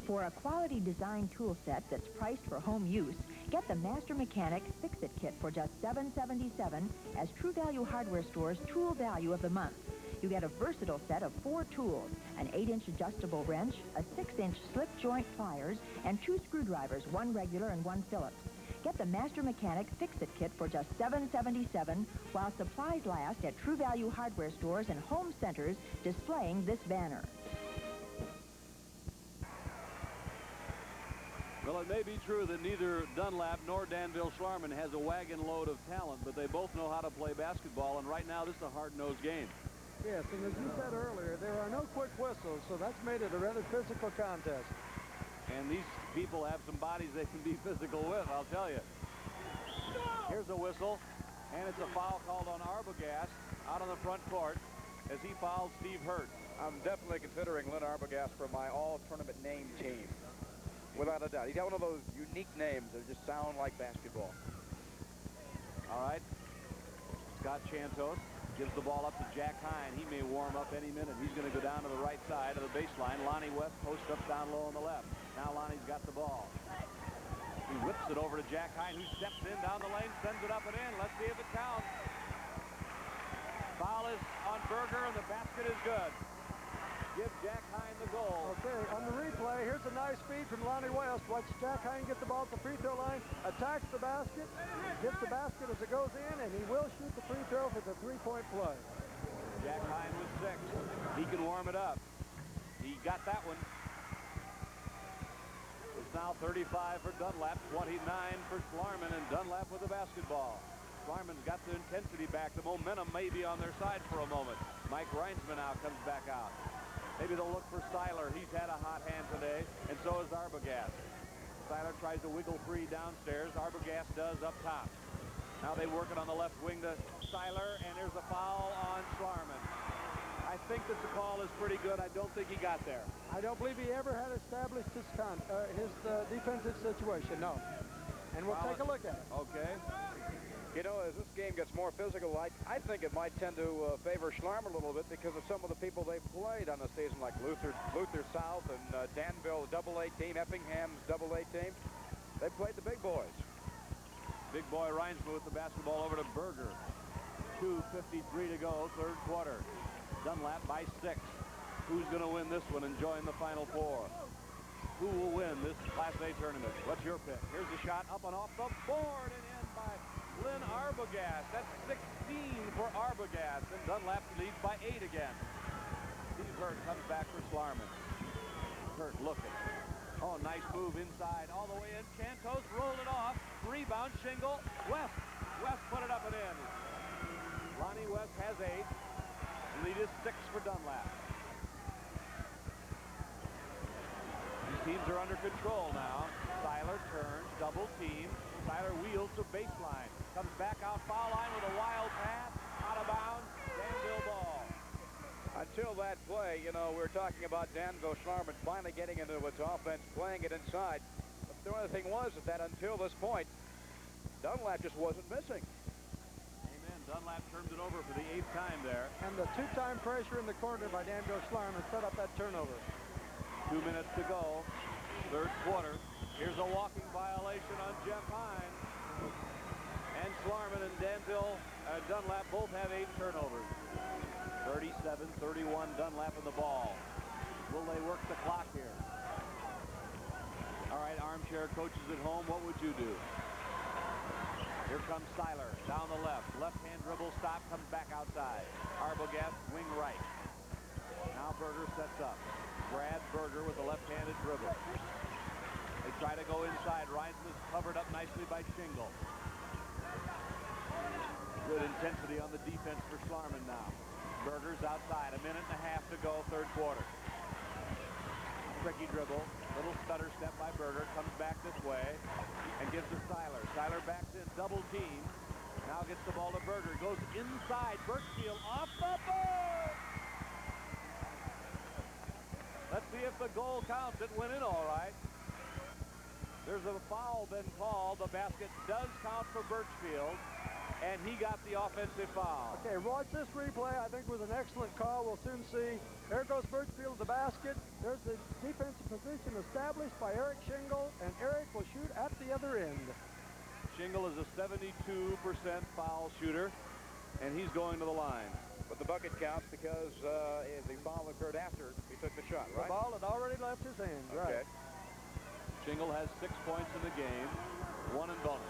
Speaker 15: For a quality design tool set that's priced for home use, get the Master Mechanic Fix-It Kit for just $7.77 as True Value Hardware Store's Tool Value of the Month. You get a versatile set of 4 tools, an 8-inch adjustable wrench, a 6-inch slip joint pliers, and 2 screwdrivers, 1 regular and 1 Phillips. Get the Master Mechanic Fix-It Kit for just $7.77 while supplies last at True Value Hardware Stores and home centers displaying this banner.
Speaker 1: Well, it may be true that neither Dunlap nor Danville Schlarman has a wagon load of talent, but they both know how to play basketball, and right now this is a hard-nosed game.
Speaker 6: Yes, and as you said earlier, there are no quick whistles, so that's made it a rather physical contest.
Speaker 1: And these people have some bodies they can be physical with, I'll tell you. Here's a whistle, and it's a foul called on Arbogast out on the front court as he fouled Steve Hurt.
Speaker 5: I'm definitely considering Lynn Arbogast for my all-tournament name team. Without a doubt. He's got one of those unique names that just sound like basketball.
Speaker 1: All right. Scott Chantos gives the ball up to Jack Hine. He may warm up any minute. He's going to go down to the right side of the baseline. Lonnie West posts up down low on the left. Now Lonnie's got the ball. He whips it over to Jack Hine, who steps in down the lane, sends it up and in. Let's see if it counts. Foul is on Berger, and the basket is good. Give Jack Hine the goal.
Speaker 6: Okay, on the replay, here's a nice feed from Lonnie West. Watch Jack Hine get the ball at the free throw line, attacks the basket, gets the basket as it goes in, and he will shoot the free throw for the three-point play.
Speaker 1: Jack Hine with 6. He can warm it up. He got that one. It's now 35 for Dunlap, 29 for Schlarman, and Dunlap with the basketball. Schlarman's got the intensity back. The momentum may be on their side for a moment. Mike Reinsman now comes back out. Maybe they'll look for Seiler. He's had a hot hand today, and so is Arbogast. Seiler tries to wiggle free downstairs. Arbogast does up top. Now they work it on the left wing to Seiler, and there's a foul on Schlarman. I think that the call is pretty good. I don't think he got there.
Speaker 6: I don't believe he ever had established his defensive situation, no. And we'll take a look at it.
Speaker 1: Okay.
Speaker 5: You know, as this game gets more physical, I think it might tend to favor Schlarman a little bit because of some of the people they've played on the season, like Luther South and Danville AA team, Effingham's AA team. They played the big boys.
Speaker 1: Big boy Reinsman with the basketball over to Berger. 2:53 to go, third quarter. Dunlap by 6. Who's going to win this one and join the Final Four? Who will win this Class A tournament? What's your pick? Here's a shot up and off the board and in by Lynn Arbogast. That's 16 for Arbogast, and Dunlap leads by 8 again. Steve Hurt comes back for Schlarman. Hurt looking. Oh, nice move inside, all the way in. Chantos rolled it off. Rebound, Shingle. West put it up and in. Lonnie West has 8. Lead is 6 for Dunlap. These teams are under control now. Seiler turns, double team. Seiler wheels to baseline. Comes back out foul line with a wild pass. Out of bounds. Danville ball.
Speaker 5: Until that play, you know, we were talking about Danville Schlarman finally getting into its offense, playing it inside. But the only thing was that until this point, Dunlap just wasn't missing.
Speaker 1: Amen. Dunlap turns it over for the 8th time there.
Speaker 6: And the 2-time pressure in the corner by Danville Schlarman set up that turnover.
Speaker 1: 2 minutes to go. Third quarter. Here's a walking violation on Jeff Hine. And Schlarman and Dunlap both have 8 turnovers. 37-31 Dunlap in the ball. Will they work the clock here? All right, armchair coaches at home, what would you do? Here comes Seiler down the left. Left-hand dribble stop, comes back outside. Arbogast wing right. Now Berger sets up. Brad Berger with the left-handed dribble. They try to go inside. Reinsman's covered up nicely by Shingle. Good intensity on the defense for Schlarman now. Berger's outside. 1.5 minutes to go, third quarter. Tricky dribble. Little stutter step by Berger. Comes back this way and gives to Seiler. Seiler backs in, double team. Now gets the ball to Berger. Goes inside. Birchfield off the board. Let's see if the goal counts. It went in all right. There's a foul been called. The basket does count for Birchfield, and he got the offensive foul.
Speaker 6: Okay, watch this replay. I think was an excellent call. We'll soon see. There goes Birchfield to the basket. There's the defensive position established by Eric Shingle, and Eric will shoot at the other end.
Speaker 1: Shingle is a 72% foul shooter, and he's going to the line.
Speaker 5: But the bucket counts because the foul occurred after he took the shot, right?
Speaker 6: The ball had already left his hands,
Speaker 5: okay.
Speaker 6: Right.
Speaker 1: Shingle has 6 points in the game, 1 in bonus.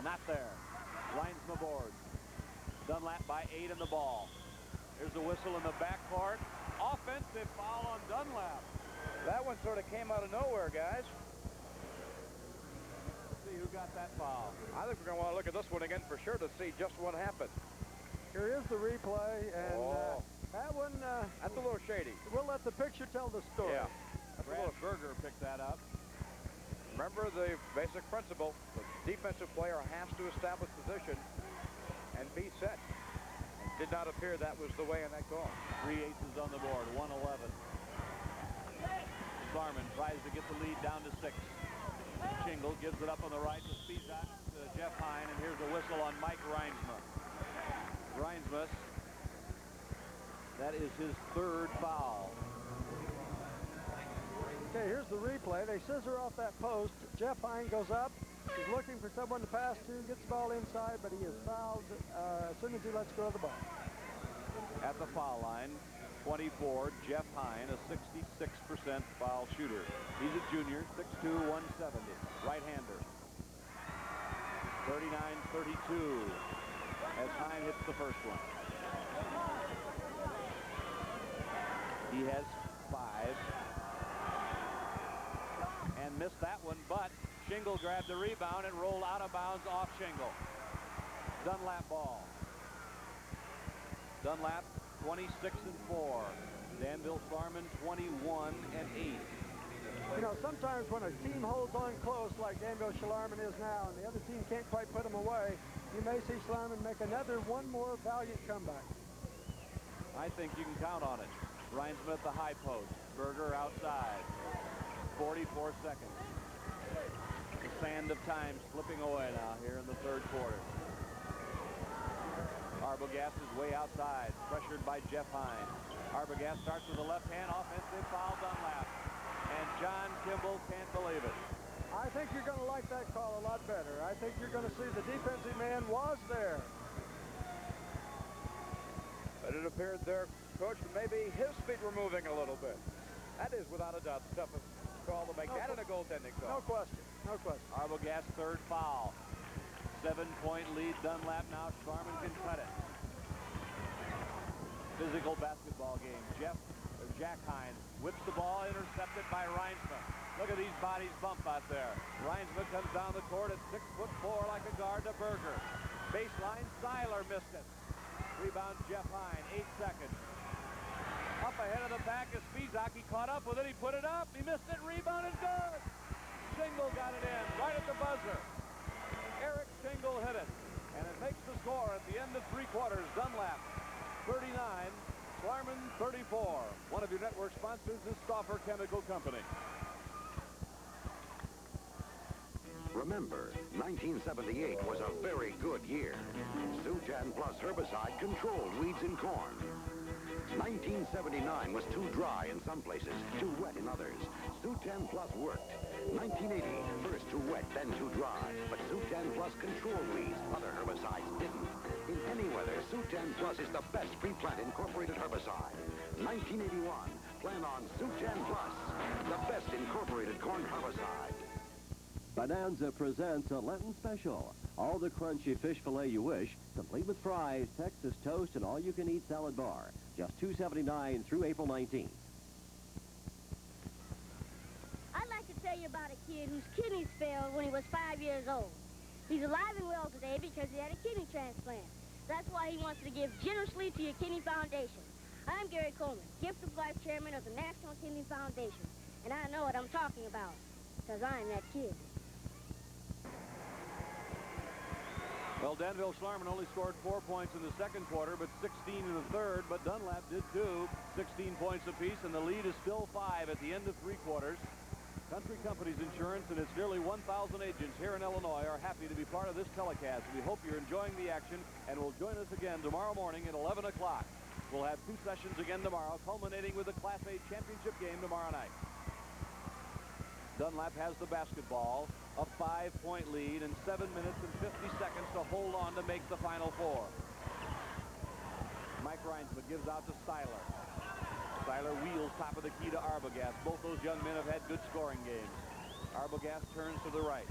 Speaker 1: Not there. Reinsma boards. Dunlap by 8 in the ball. There's a whistle in the backcourt. Offensive foul on Dunlap.
Speaker 5: That one sort of came out of nowhere, guys.
Speaker 1: Let's see who got that foul.
Speaker 5: I think we're going to want to look at this one again for sure to see just what happened.
Speaker 6: Here is the replay, and that one...
Speaker 5: that's a little shady.
Speaker 6: We'll let the picture tell the story.
Speaker 5: Yeah.
Speaker 1: Brad Berger picked that up.
Speaker 5: Remember the basic principle. The defensive player has to establish position and be set. It did not appear that was the way in that call.
Speaker 1: 3 aces on the board, 111. Schlarman tries to get the lead down to 6. Shingle gives it up on the right to Spizak, to Jeff Hine, and here's a whistle on Mike Reinsma. Reinsma, that is his 3rd foul.
Speaker 6: Okay, here's the replay. They scissor off that post. Jeff Hine goes up. He's looking for someone to pass to, gets the ball inside, but he is fouled as soon as he lets go of the ball.
Speaker 1: At the foul line, 24, Jeff Hine, a 66% foul shooter. He's a junior, 6'2", 170, right-hander. 39-32 as Hine hits the first one. He has 5. And missed that one, but Shingle grabbed the rebound and rolled out of bounds off Shingle. Dunlap ball. Dunlap 26-4. Danville Schlarman 21-8.
Speaker 6: You know, sometimes when a team holds on close like Danville Schlarman is now, and the other team can't quite put them away, you may see Schlarman make one more valiant comeback.
Speaker 1: I think you can count on it. Reinsma at the high post. Berger outside. 44 seconds. The sand of time slipping away now here in the 3rd quarter. Arbogast is way outside, pressured by Jeff Hine. Arbogast starts with the left hand, offensive foul Dunlap. And John Kimball can't believe it.
Speaker 6: I think you're going to like that call a lot better. I think you're going to see the defensive man was there.
Speaker 5: But it appeared their coach maybe his feet were moving a little bit. That is without a doubt the toughest call to make. That in a goaltending call.
Speaker 6: No question. No question.
Speaker 1: Arbogast 3rd foul. 7-point lead Dunlap now. Schlarman can cut it. Physical basketball game. Jack Hine whips the ball, intercepted by Reinsma. Look at these bodies bump out there. Reinsma comes down the court at 6'4" like a guard to Berger. Baseline, Seiler missed it. Rebound Jeff Hine, 8 seconds. Up ahead of the back is Spizak. He caught up with it. He put it up. He missed it. Rebounded good. Shingle got it in right at the buzzer. Eric Shingle hit it. And it makes the score at the end of 3 quarters. Dunlap 39, Schlarman 34. One of your network sponsors is Stauffer Chemical Company.
Speaker 16: Remember, 1978 was a very good year. Stu-10 plus herbicide controlled weeds in corn. 1979 was too dry in some places, too wet in others. Stu-10 plus worked. 1980, first too wet, then too dry. But Stu-10 plus controlled weeds. Other herbicides didn't. In any weather, Su-10 Plus is the best pre-plant incorporated herbicide. 1981, plan on Su-10 Plus, the best incorporated corn herbicide.
Speaker 10: Bonanza presents a Lenten special. All the crunchy fish fillet you wish, complete with fries, Texas toast, and all-you-can-eat salad bar. Just $2.79 through April 19th.
Speaker 14: I'd like to tell you about a kid whose kidneys failed when he was 5 years old. He's alive and well today because he had a kidney transplant. That's why he wants to give generously to your Kidney Foundation. I'm Gary Coleman, Gift of Life Chairman of the National Kidney Foundation, and I know what I'm talking about, because I'm that kid.
Speaker 1: Well, Danville Schlarman only scored 4 points in the second quarter, but 16 in the third, but Dunlap did too. 16 points apiece, and the lead is still 5 at the end of 3 quarters. Country Companies Insurance and its nearly 1,000 agents here in Illinois are happy to be part of this telecast. We hope you're enjoying the action and will join us again tomorrow morning at 11 o'clock. We'll have 2 sessions again tomorrow, culminating with the Class A championship game tomorrow night. Dunlap has the basketball, a 5-point lead, and 7 minutes and 50 seconds to hold on to make the Final Four. Mike Reinsma gives out to Styler. Styler wheels top of the key to Arbogast. Both those young men have had good scoring games. Arbogast turns to the right.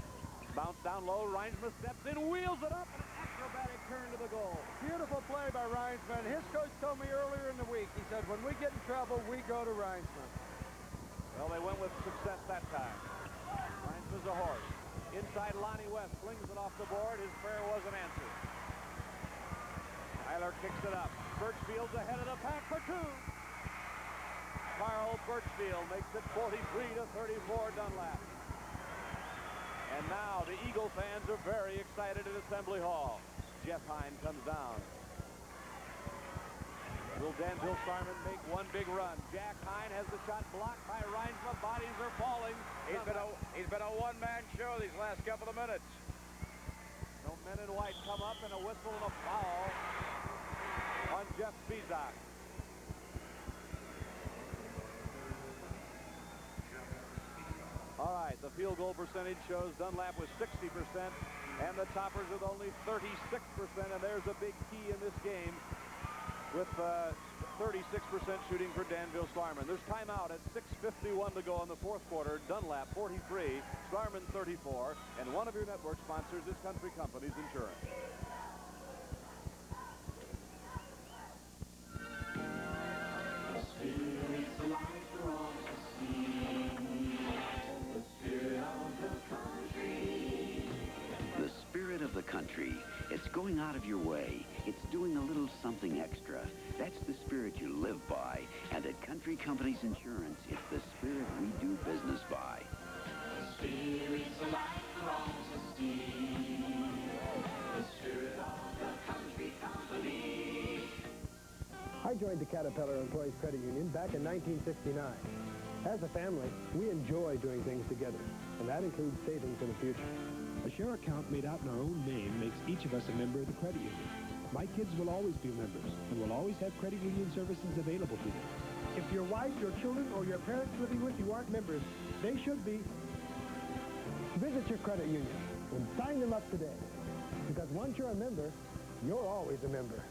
Speaker 1: Bounce down low. Reinsma steps in, wheels it up, and an acrobatic turn to the goal.
Speaker 6: Beautiful play by Reinsma. His coach told me earlier in the week, he said, when we get in trouble, we go to Reinsma.
Speaker 1: Well, they went with success that time. Reinsma's a horse. Inside, Lonnie West flings it off the board. His prayer wasn't answered. Tyler kicks it up. Birchfield's ahead of the pack for 2. Carl Birchfield makes it 43-34 Dunlap. And now the Eagle fans are very excited at Assembly Hall. Jeff Hine comes down. Will Danville Schlarman make one big run? Jack Hine has the shot blocked by Reinsma. Bodies are falling.
Speaker 5: He's been a one-man show these last couple of minutes.
Speaker 1: No men in white come up, and a whistle and a foul on Jeff Bezak. All right, the field goal percentage shows Dunlap with 60%, and the Toppers with only 36%, and there's a big key in this game with 36% shooting for Danville Schlarman. There's timeout at 6:51 to go in the fourth quarter. Dunlap 43, Schlarman 34, and one of your network sponsors is Country Companies Insurance.
Speaker 3: The spirit of the country. It's going out of your way. It's doing a little something extra. That's the spirit you live by. And at Country Companies Insurance, it's the spirit we do business by.
Speaker 2: The spirit's alive for all to see. The spirit of the Country Company.
Speaker 11: I joined the Caterpillar Employees Credit Union back in 1969. As a family, we enjoy doing things together, and that includes saving for the future.
Speaker 13: A share account made out in our own name makes each of us a member of the credit union. My kids will always be members and will always have credit union services available to them.
Speaker 11: If your wife, your children, or your parents living with you aren't members, they should be. Visit your credit union and sign them up today. Because once you're a member, you're always a member.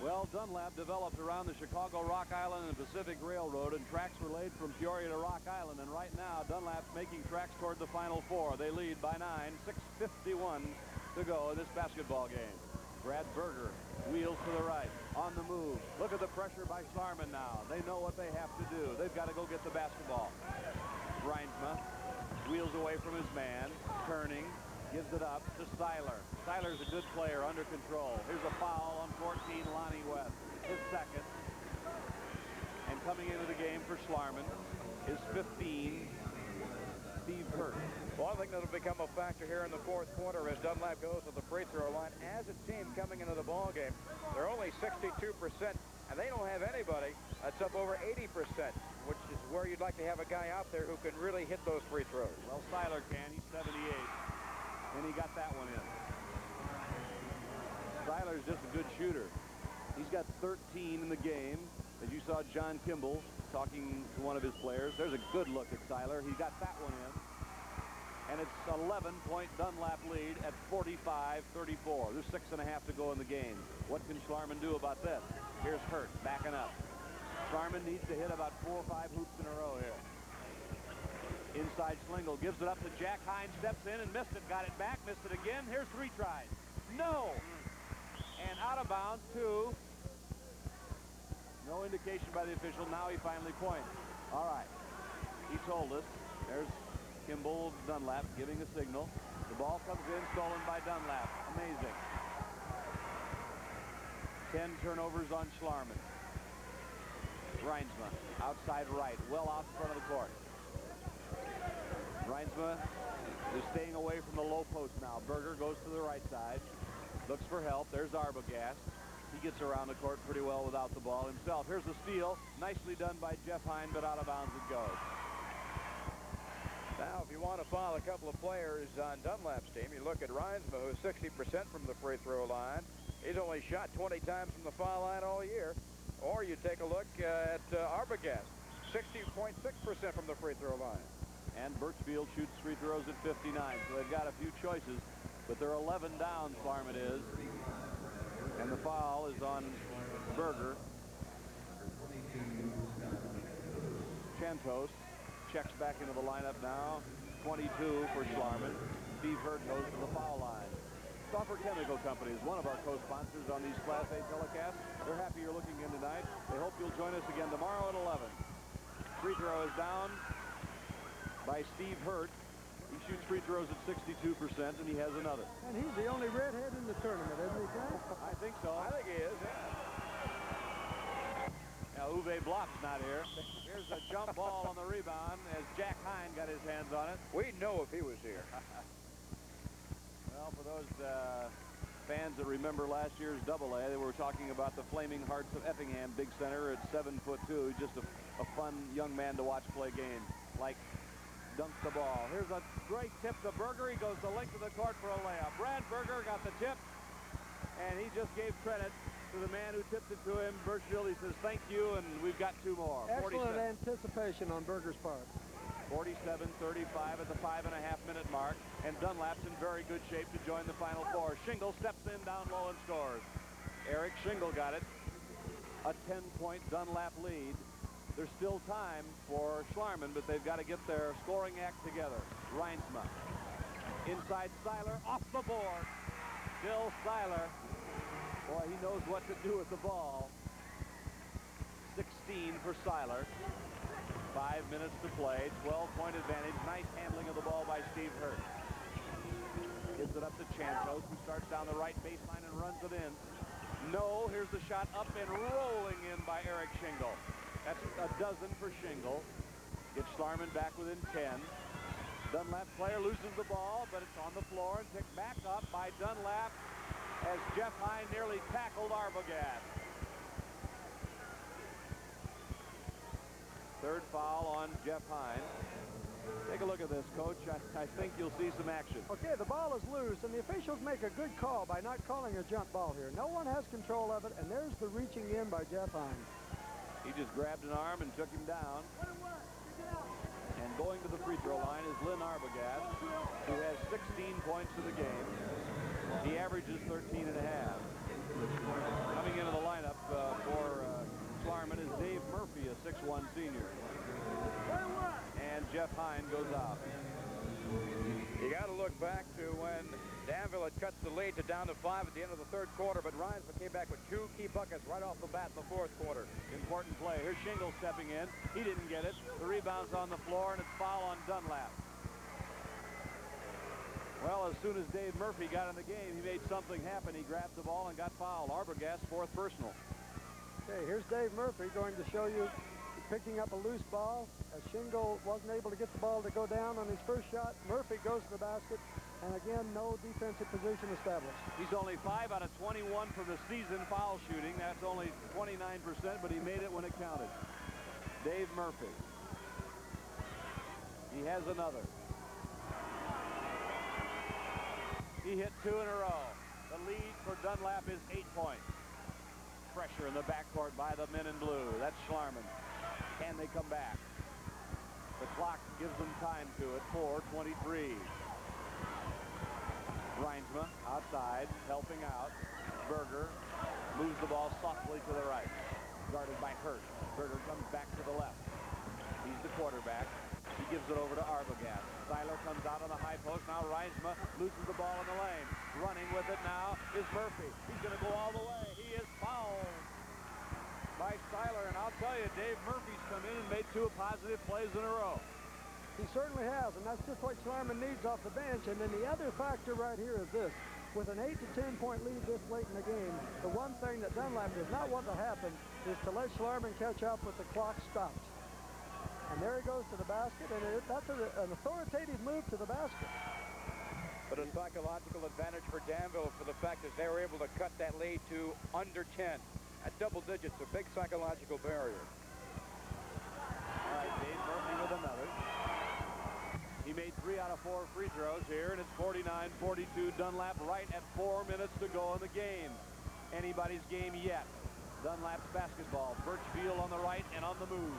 Speaker 1: Well, Dunlap developed around the Chicago, Rock Island, and Pacific Railroad, and tracks were laid from Peoria to Rock Island. And right now, Dunlap's making tracks toward the Final Four. They lead by 9, 6:51 to go in this basketball game. Brad Berger wheels to the right, on the move. Look at the pressure by Schlarman now. They know what they have to do. They've got to go get the basketball. Reinsma wheels away from his man, turning. Gives it up to Styler. Styler's a good player, under control. Here's a foul on 14, Lonnie West. His second. And coming into the game for Schlarman is 15, Steve Hurt.
Speaker 5: Well, I think that'll become a factor here in the fourth quarter as Dunlap goes to the free throw line. As a team coming into the ball game, they're only 62%, and they don't have anybody that's up over 80%, which is where you'd like to have a guy out there who can really hit those free throws.
Speaker 1: Well, Styler can. He's 78. And he got that one in. Styler's just a good shooter. He's got 13 in the game. As you saw John Kimball talking to one of his players. There's a good look at Styler. He got that one in. And it's 11-point Dunlap lead at 45-34. There's 6.5 to go in the game. What can Schlarman do about this? Here's Hurt backing up. Schlarman needs to hit about 4 or 5 hoops in a row here. Inside Schlingle gives it up to Jack Hine, steps in and missed it, got it back, missed it again. Here's 3 tries. No! And out of bounds, 2. No indication by the official. Now he finally points. All right. He told us. There's Kimball Dunlap giving a signal. The ball comes in, stolen by Dunlap. Amazing. 10 turnovers on Schlarman. Reinsma, outside right, well out in front of the court. Reinsma is staying away from the low post now. Berger goes to the right side, looks for help. There's Arbogast. He gets around the court pretty well without the ball himself. Here's the steal. Nicely done by Jeff Hine, but out of bounds it goes.
Speaker 5: Now, if you want to foul a couple of players on Dunlap's team, you look at Reinsma, who's 60% from the free throw line. He's only shot 20 times from the foul line all year. Or you take a look at Arbogast, 60.6% from the free throw line.
Speaker 1: And Birchfield shoots free throws at 59, so they've got a few choices, but they're 11 down, Schlarman is. And the foul is on Berger. Chantos checks back into the lineup now. 22 for Schlarman. Steve Hurt goes to the foul line. Stauffer Chemical Company is one of our co-sponsors on these Class A telecasts. They're happy you're looking in tonight. They hope you'll join us again tomorrow at 11. Free throw is down by Steve Hurt. He shoots free throws at 62%, and he has another.
Speaker 6: And he's the only redhead in the tournament, isn't he, Frank?
Speaker 1: I think so.
Speaker 5: I think he is, yeah.
Speaker 1: Now, Uwe Block's not here. Here's a jump ball on the rebound as Jack Hine got his hands on it.
Speaker 5: We'd know if he was here.
Speaker 1: Well, for those fans that remember last year's AA, they were talking about the Flaming Hearts of Effingham, big center at 7'2", just a fun young man to watch play games. Like dunks the ball. Here's a great tip to Berger. He goes the length of the court for a layup. Brad Berger got the tip, and he just gave credit to the man who tipped it to him. Birchfield, he says, thank you, and we've got 2 more.
Speaker 6: Excellent anticipation on Berger's part.
Speaker 1: 47-35 at the 5.5-minute mark, and Dunlap's in very good shape to join the Final Four. Shingle steps in down low and scores. Eric Shingle got it. A 10-point Dunlap lead. There's still time for Schlarman, but they've got to get their scoring act together. Reinsma. Inside Seiler, off the board. Bill Seiler. Boy, he knows what to do with the ball. 16 for Seiler. 5 minutes to play. 12-point advantage. Nice handling of the ball by Steve Hurt. Gives it up to Chantos, who starts down the right baseline and runs it in. No, here's the shot up and rolling in by Eric Shingle. That's a dozen for Shingle. Gets Schlarman back within 10. Dunlap player loses the ball, but it's on the floor and picked back up by Dunlap as Jeff Hine nearly tackled Arbogast. Third foul on Jeff Hine. Take a look at this, Coach. I think you'll see some action.
Speaker 6: Okay, the ball is loose, and the officials make a good call by not calling a jump ball here. No one has control of it, and there's the reaching in by Jeff Hine.
Speaker 1: He just grabbed an arm and took him down. And going to the free throw line is Lynn Arbogast, who has 16 points in the game. He averages 13 and a half. Coming into the lineup for Schlarman is Dave Murphy, a 6'1 senior. And Jeff Hine goes out.
Speaker 5: You got to look back to when Danville had cut the lead to down to 5 at the end of the third quarter, but Reinsma came back with 2 key buckets right off the bat in the fourth quarter.
Speaker 1: Important play. Here's Shingle stepping in. He didn't get it. The rebound's on the floor, and it's foul on Dunlap. Well, as soon as Dave Murphy got in the game, he made something happen. He grabbed the ball and got fouled. Arbogast, 4th personal.
Speaker 6: Okay, here's Dave Murphy going to show you picking up a loose ball. As Shingle wasn't able to get the ball to go down on his first shot, Murphy goes to the basket, and again, no defensive position established.
Speaker 1: He's only 5 out of 21 from the season foul shooting. That's only 29%, but he made it when it counted. Dave Murphy. He has another. He hit 2 in a row. The lead for Dunlap is 8 points. Pressure in the backcourt by the men in blue. That's Schlarman. Can they come back? The clock gives them time to it. 4:23. Reinsma outside, helping out. Berger moves the ball softly to the right. Guarded by Hurt. Berger comes back to the left. He's the quarterback. He gives it over to Arbogast. Seiler comes out on the high post. Now Reinsma loses the ball in the lane. Running with it now is Murphy. He's going to go all the way. He is fouled by Seiler. And I'll tell you, Dave Murphy's come in and made 2 positive plays in a row.
Speaker 6: He certainly has, and that's just what Schlarman needs off the bench. And then the other factor right here is this. With an 8 to 10 point lead this late in the game, the one thing that Dunlap does not want to happen is to let Schlarman catch up with the clock stopped. And there he goes to the basket, and that's an authoritative move to the basket.
Speaker 5: But a psychological advantage for Danville for the fact that they were able to cut that lead to under 10. At double digits, a big psychological barrier.
Speaker 1: All right, Dave Murphy with another. He made 3 out of 4 free throws here, and it's 49-42. Dunlap right at 4 minutes to go in the game. Anybody's game yet. Dunlap's basketball. Birchfield on the right and on the move.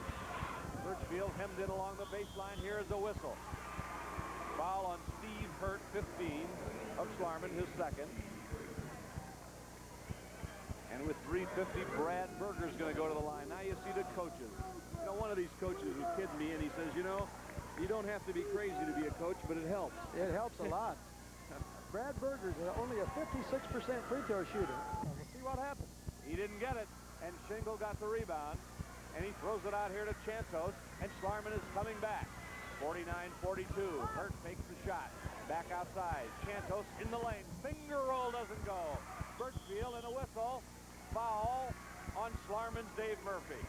Speaker 1: Birchfield hemmed in along the baseline. Here is a whistle. Foul on Steve Hurt, 15 of Schlarman, his second. And with 3:50, Brad Berger's going to go to the line. Now you see the coaches. You know, one of these coaches was kidding me, and he says, you know, you don't have to be crazy to be a coach, but it helps.
Speaker 6: It helps a lot. Brad Berger's only a 56% free throw shooter. We'll see what happens.
Speaker 1: He didn't get it, and Shingle got the rebound. And he throws it out here to Chantos, and Schlarman is coming back. 49-42. Hurt takes the shot. Back outside. Chantos in the lane. Finger roll doesn't go. Birchfield and a whistle. Foul on Schlarman's Dave Murphy.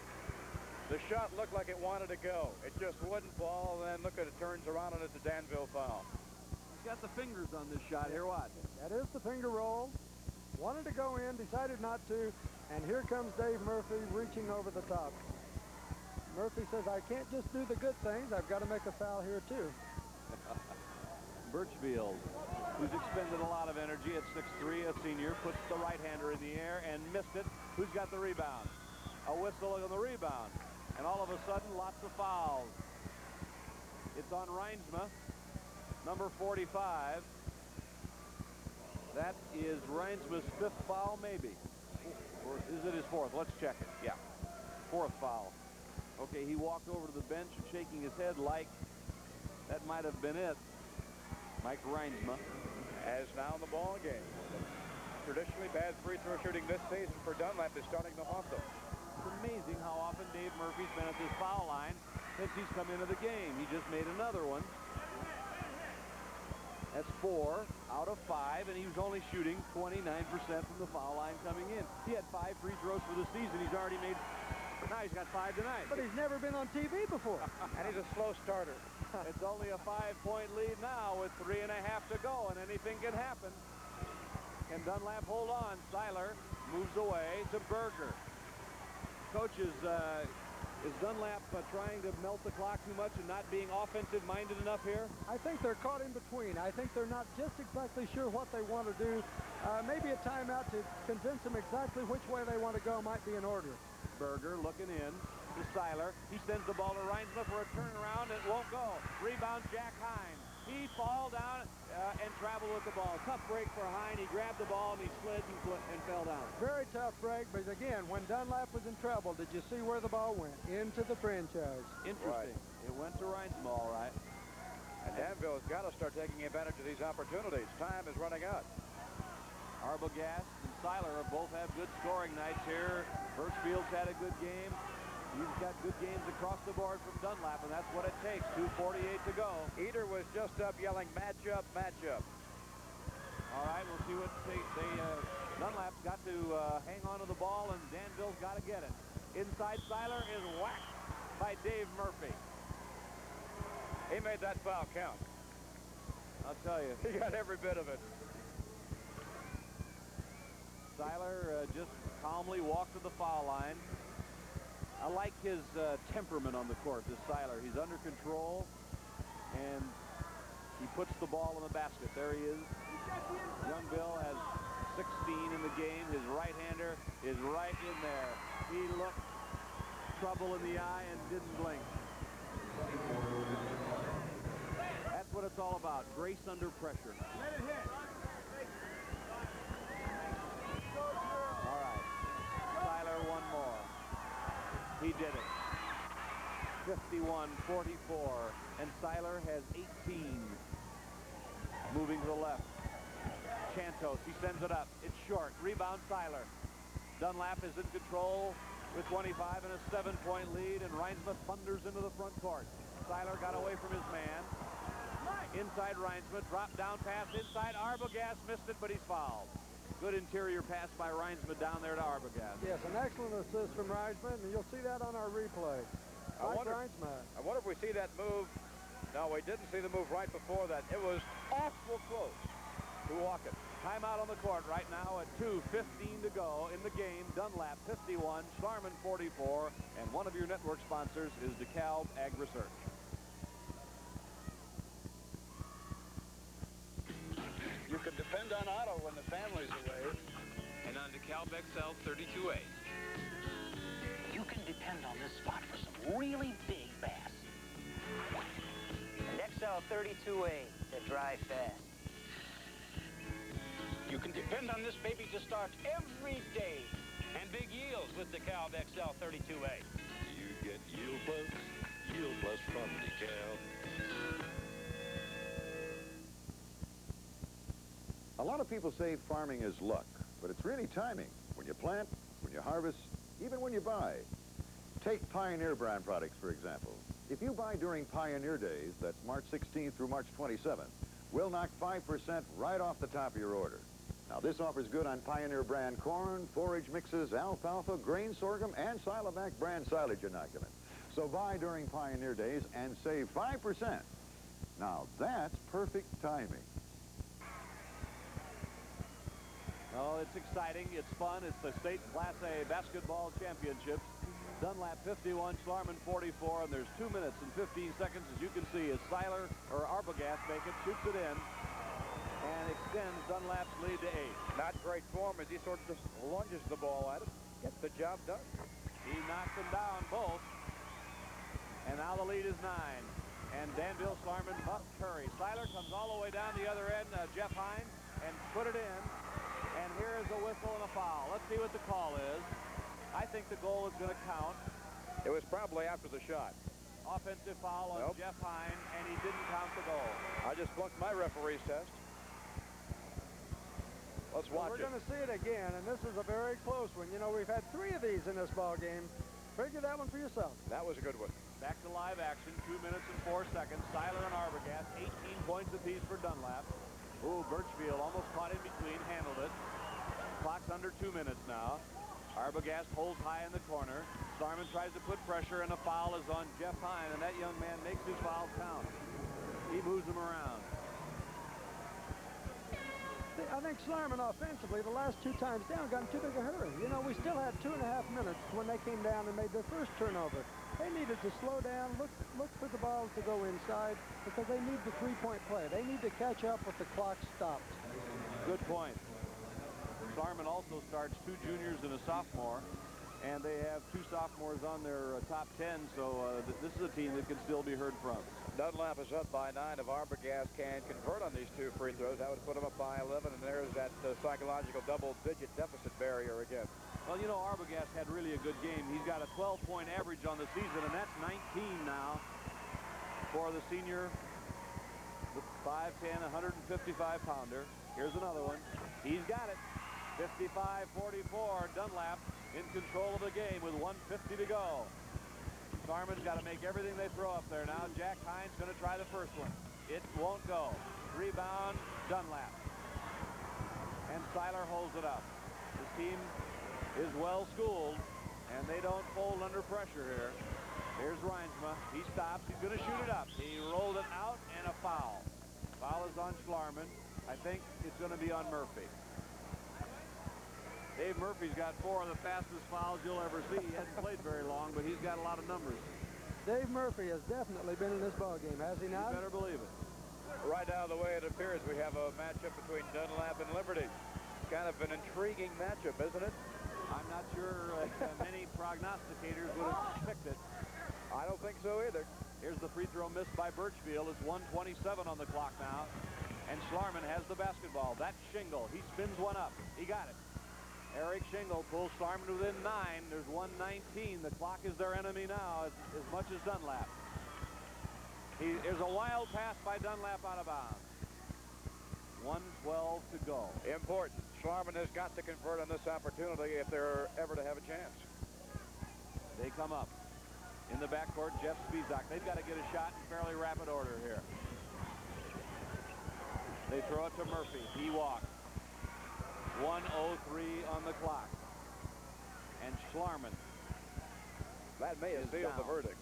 Speaker 5: The shot looked like it wanted to go. It just wouldn't fall, and then look at it, turns around, and it's a Danville foul.
Speaker 1: He's got the fingers on this shot here. Watch.
Speaker 6: That is the finger roll. Wanted to go in, decided not to, and here comes Dave Murphy reaching over the top. Murphy says, I can't just do the good things. I've got to make a foul here, too.
Speaker 1: Birchfield, who's expended a lot of energy at 6'3", a senior, puts the right-hander in the air and missed it. Who's got the rebound? A whistle on the rebound. And all of a sudden, lots of fouls. It's on Reinsma, number 45. That is Reinsma's 5th foul, maybe. Or is it his 4th? Let's check it. Yeah, 4th foul. Okay, he walked over to the bench shaking his head like that might have been it. Mike Reinsma
Speaker 5: as now in the ball game. Traditionally bad free throw shooting this season for Dunlap is starting to haunt them.
Speaker 1: It's amazing how often Dave Murphy's been at this foul line since he's come into the game. He just made another one. That's 4 out of 5, and he was only shooting 29% from the foul line coming in. He had 5 free throws for the season. He's already made... Now he's got 5 tonight.
Speaker 6: But he's never been on TV before.
Speaker 5: And he's a slow starter.
Speaker 1: It's only a 5-point lead now with 3.5 to go, and anything can happen. Can Dunlap hold on? Seiler moves away to Berger. Coach, is Dunlap trying to melt the clock too much and not being offensive-minded enough here?
Speaker 6: I think they're caught in between. I think they're not just exactly sure what they want to do. Maybe a timeout to convince them exactly which way they want to go might be in order.
Speaker 1: Berger looking in to Seiler. He sends the ball to Reinsma for a turnaround. It won't go. Rebound Jack Hine. He fall down and traveled with the ball. Tough break for Hine. He grabbed the ball and he slid and fell down.
Speaker 6: Very tough break, but again, when Dunlap was in trouble, did you see where the ball went? Into the franchise.
Speaker 1: Interesting. Right. It went to Reinsma, all right.
Speaker 5: And Danville's got to start taking advantage of these opportunities. Time is running out.
Speaker 1: Arbogast and Seiler both have good scoring nights here. Birchfield's had a good game. He's got good games across the board from Dunlap, and that's what it takes. 2:48 to go.
Speaker 5: Eder was just up yelling, match up, match up.
Speaker 1: All right, we'll see what Dunlap's got to hang on to the ball, and Danville's got to get it. Inside Seiler is whacked by Dave Murphy.
Speaker 5: He made that foul count.
Speaker 1: I'll tell you.
Speaker 5: He got every bit of it.
Speaker 1: Seiler just calmly walked to the foul line. I like his temperament on the court, this Seiler. He's under control, and he puts the ball in the basket. There he is. Young Bill has 16 in the game. His right-hander is right in there. He looked trouble in the eye and didn't blink. That's what it's all about, grace under pressure.
Speaker 6: Let it hit.
Speaker 1: All right. Seiler one more. He did it. 51-44, and Seiler has 18. Moving to the left. Chantos, he sends it up. It's short. Rebound Seiler. Dunlap is in control with 25 and a 7-point lead, and Reinsma thunders into the front court. Seiler got away from his man. Inside Reinsma, drop down pass inside. Arbogast missed it, but he's fouled. Good interior pass by Reinsma down there to Arbogast.
Speaker 6: Yes, an excellent assist from Reinsma, and you'll see that on our replay.
Speaker 5: I wonder if we see that move. No, we didn't see the move right before that. It was awful close to Watkins.
Speaker 1: Timeout on the court right now at 2:15 to go in the game. Dunlap 51, Schlarman 44, and one of your network sponsors is DeKalb Ag Research.
Speaker 21: You can depend on Otto when the family's away.
Speaker 17: And on DeKalb XL 32A.
Speaker 22: You can depend on this spot for some really big bass. And XL 32A to dry fast.
Speaker 17: You can depend on this baby to start every day. And big yields with DeKalb XL 32A.
Speaker 21: You get yield plus from DeKalb.
Speaker 23: A lot of people say farming is luck, but it's really timing. When you plant, when you harvest, even when you buy. Take Pioneer brand products, for example. If you buy during Pioneer Days, that's March 16th through March 27th, we'll knock 5% right off the top of your order. Now, this offer's good on Pioneer brand corn, forage mixes, alfalfa, grain sorghum, and Silovac brand silage inoculant. So buy during Pioneer Days and save 5%. Now, that's perfect timing.
Speaker 1: Oh, it's exciting. It's fun. It's the state Class A basketball championships. Dunlap 51, Schlarman 44, and there's 2 minutes and 15 seconds, as you can see, as Seiler or Arbogast make it, shoots it in, and extends Dunlap's lead to 8.
Speaker 5: Not great form as he sort of just lunges the ball at it, gets the job done.
Speaker 1: He knocks them down both, and now the lead is 9. And Danville, Schlarman, Buck, Curry. Seiler comes all the way down the other end, Jeff Hines, and put it in. And here is a whistle and a foul. Let's see what the call is. I think the goal is going to count.
Speaker 5: It was probably after the shot.
Speaker 1: Offensive foul on Jeff Hine, and he didn't count the goal.
Speaker 5: I just flunked my referee's test. Let's watch
Speaker 6: We're going to see it again, and this is a very close one. You know, we've had 3 of these in this ball game. Figure that one for yourself.
Speaker 5: That was a good one.
Speaker 1: Back to live action, 2 minutes and 4 seconds. Seiler and Arbogast, 18 points apiece for Dunlap. Ooh, Birchfield almost caught in between, handled it. Clock's under 2 minutes now. Arbogast holds high in the corner. Schlarman tries to put pressure, and a foul is on Jeff Hine, and that young man makes his fouls count. He moves them around.
Speaker 6: I think Schlarman offensively, the last 2 times down, got in too big a hurry. You know, we still had 2.5 minutes when they came down and made their first turnover. They needed to slow down, look for the balls to go inside, because they need the 3-point play. They need to catch up with the clock stopped.
Speaker 1: Good point. Schlarman also starts 2 juniors and a sophomore, and they have 2 sophomores on their top 10, so this is a team that can still be heard from.
Speaker 5: Dunlap is up by 9. If Arbogast can convert on these 2 free throws, that would put them up by 11, and there's that psychological double-digit deficit barrier again.
Speaker 1: Well, you know, Arbogast had really a good game. He's got a 12-point average on the season, and that's 19 now for the senior, the 5'10", 155-pounder. Here's another one. He's got it. 55-44, Dunlap in control of the game with 1:50 to go. Schlarman's got to make everything they throw up there now. Jack Hines going to try the first one. It won't go. Rebound, Dunlap. And Seiler holds it up. This team is well schooled, and they don't fold under pressure here. Here's Reinsma. He stops. He's going to shoot it up. He rolled it out, and a foul. Foul is on Schlarman. I think it's going to be on Murphy. Dave Murphy's got 4 of the fastest fouls you'll ever see. He hasn't played very long, but he's got a lot of numbers.
Speaker 6: Dave Murphy has definitely been in this ball game, has he not?
Speaker 1: You better believe it.
Speaker 5: Right now, the way it appears, we have a matchup between Dunlap and Liberty. Kind of an intriguing matchup, isn't it?
Speaker 1: I'm not sure many prognosticators would have picked it.
Speaker 5: I don't think so either.
Speaker 1: Here's the free throw missed by Birchfield. It's 1:27 on the clock now. And Schlarman has the basketball. That's Shingle. He spins one up. He got it. Eric Shingle pulls Schlarman within 9. There's 1:19. The clock is their enemy now as much as Dunlap. There's a wild pass by Dunlap out of bounds. 1:12 to go.
Speaker 5: Important. Schlarman has got to convert on this opportunity if they're ever to have a chance.
Speaker 1: They come up. In the backcourt, Jeff Spizak. They've got to get a shot in fairly rapid order here. They throw it to Murphy. He walks. 1:03 on the clock. And Schlarman.
Speaker 5: That may have sealed the verdict.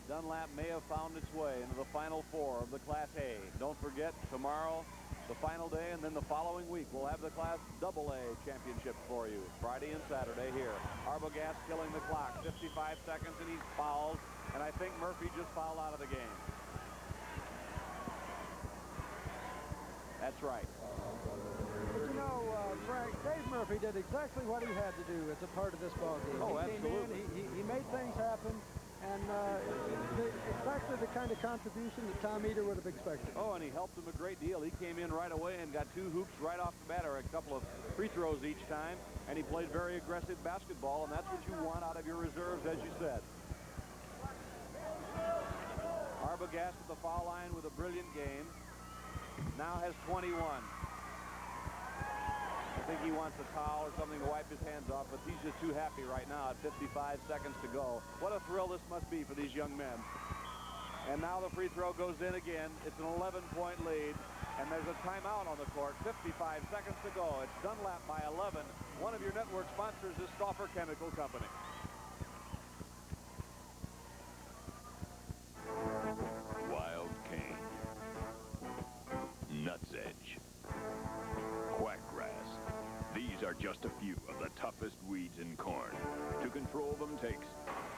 Speaker 1: Dunlap may have found its way into the Final Four of the Class A. Don't forget, tomorrow, the final day, and then the following week, we'll have the Class AA championship for you. Friday and Saturday here. Arbogast killing the clock. 55 seconds, and he's fouled. And I think Murphy just fouled out of the game. That's right.
Speaker 6: But you know, Frank, Dave Murphy did exactly what he had to do as a part of this ballgame.
Speaker 1: Oh,
Speaker 6: he
Speaker 1: absolutely.
Speaker 6: Came in, he made things happen, and exactly the kind of contribution that Tom Eder would have expected.
Speaker 1: Oh, and he helped him a great deal. He came in right away and got 2 hoops right off the bat, or a couple of free throws each time, and he played very aggressive basketball, and that's what you want out of your reserves, as you said. Arbogast at the foul line with a brilliant game. Now has 21. I think he wants a towel or something to wipe his hands off, but he's just too happy right now at 55 seconds to go. What a thrill this must be for these young men. And now the free throw goes in again. It's an 11-point lead, and there's a timeout on the court. 55 seconds to go. It's Dunlap by 11. One of your network sponsors is Stauffer Chemical Company.
Speaker 4: Wild cane, Nuts Edge, Quackgrass. These are just a few of the toughest weeds in corn. To control them takes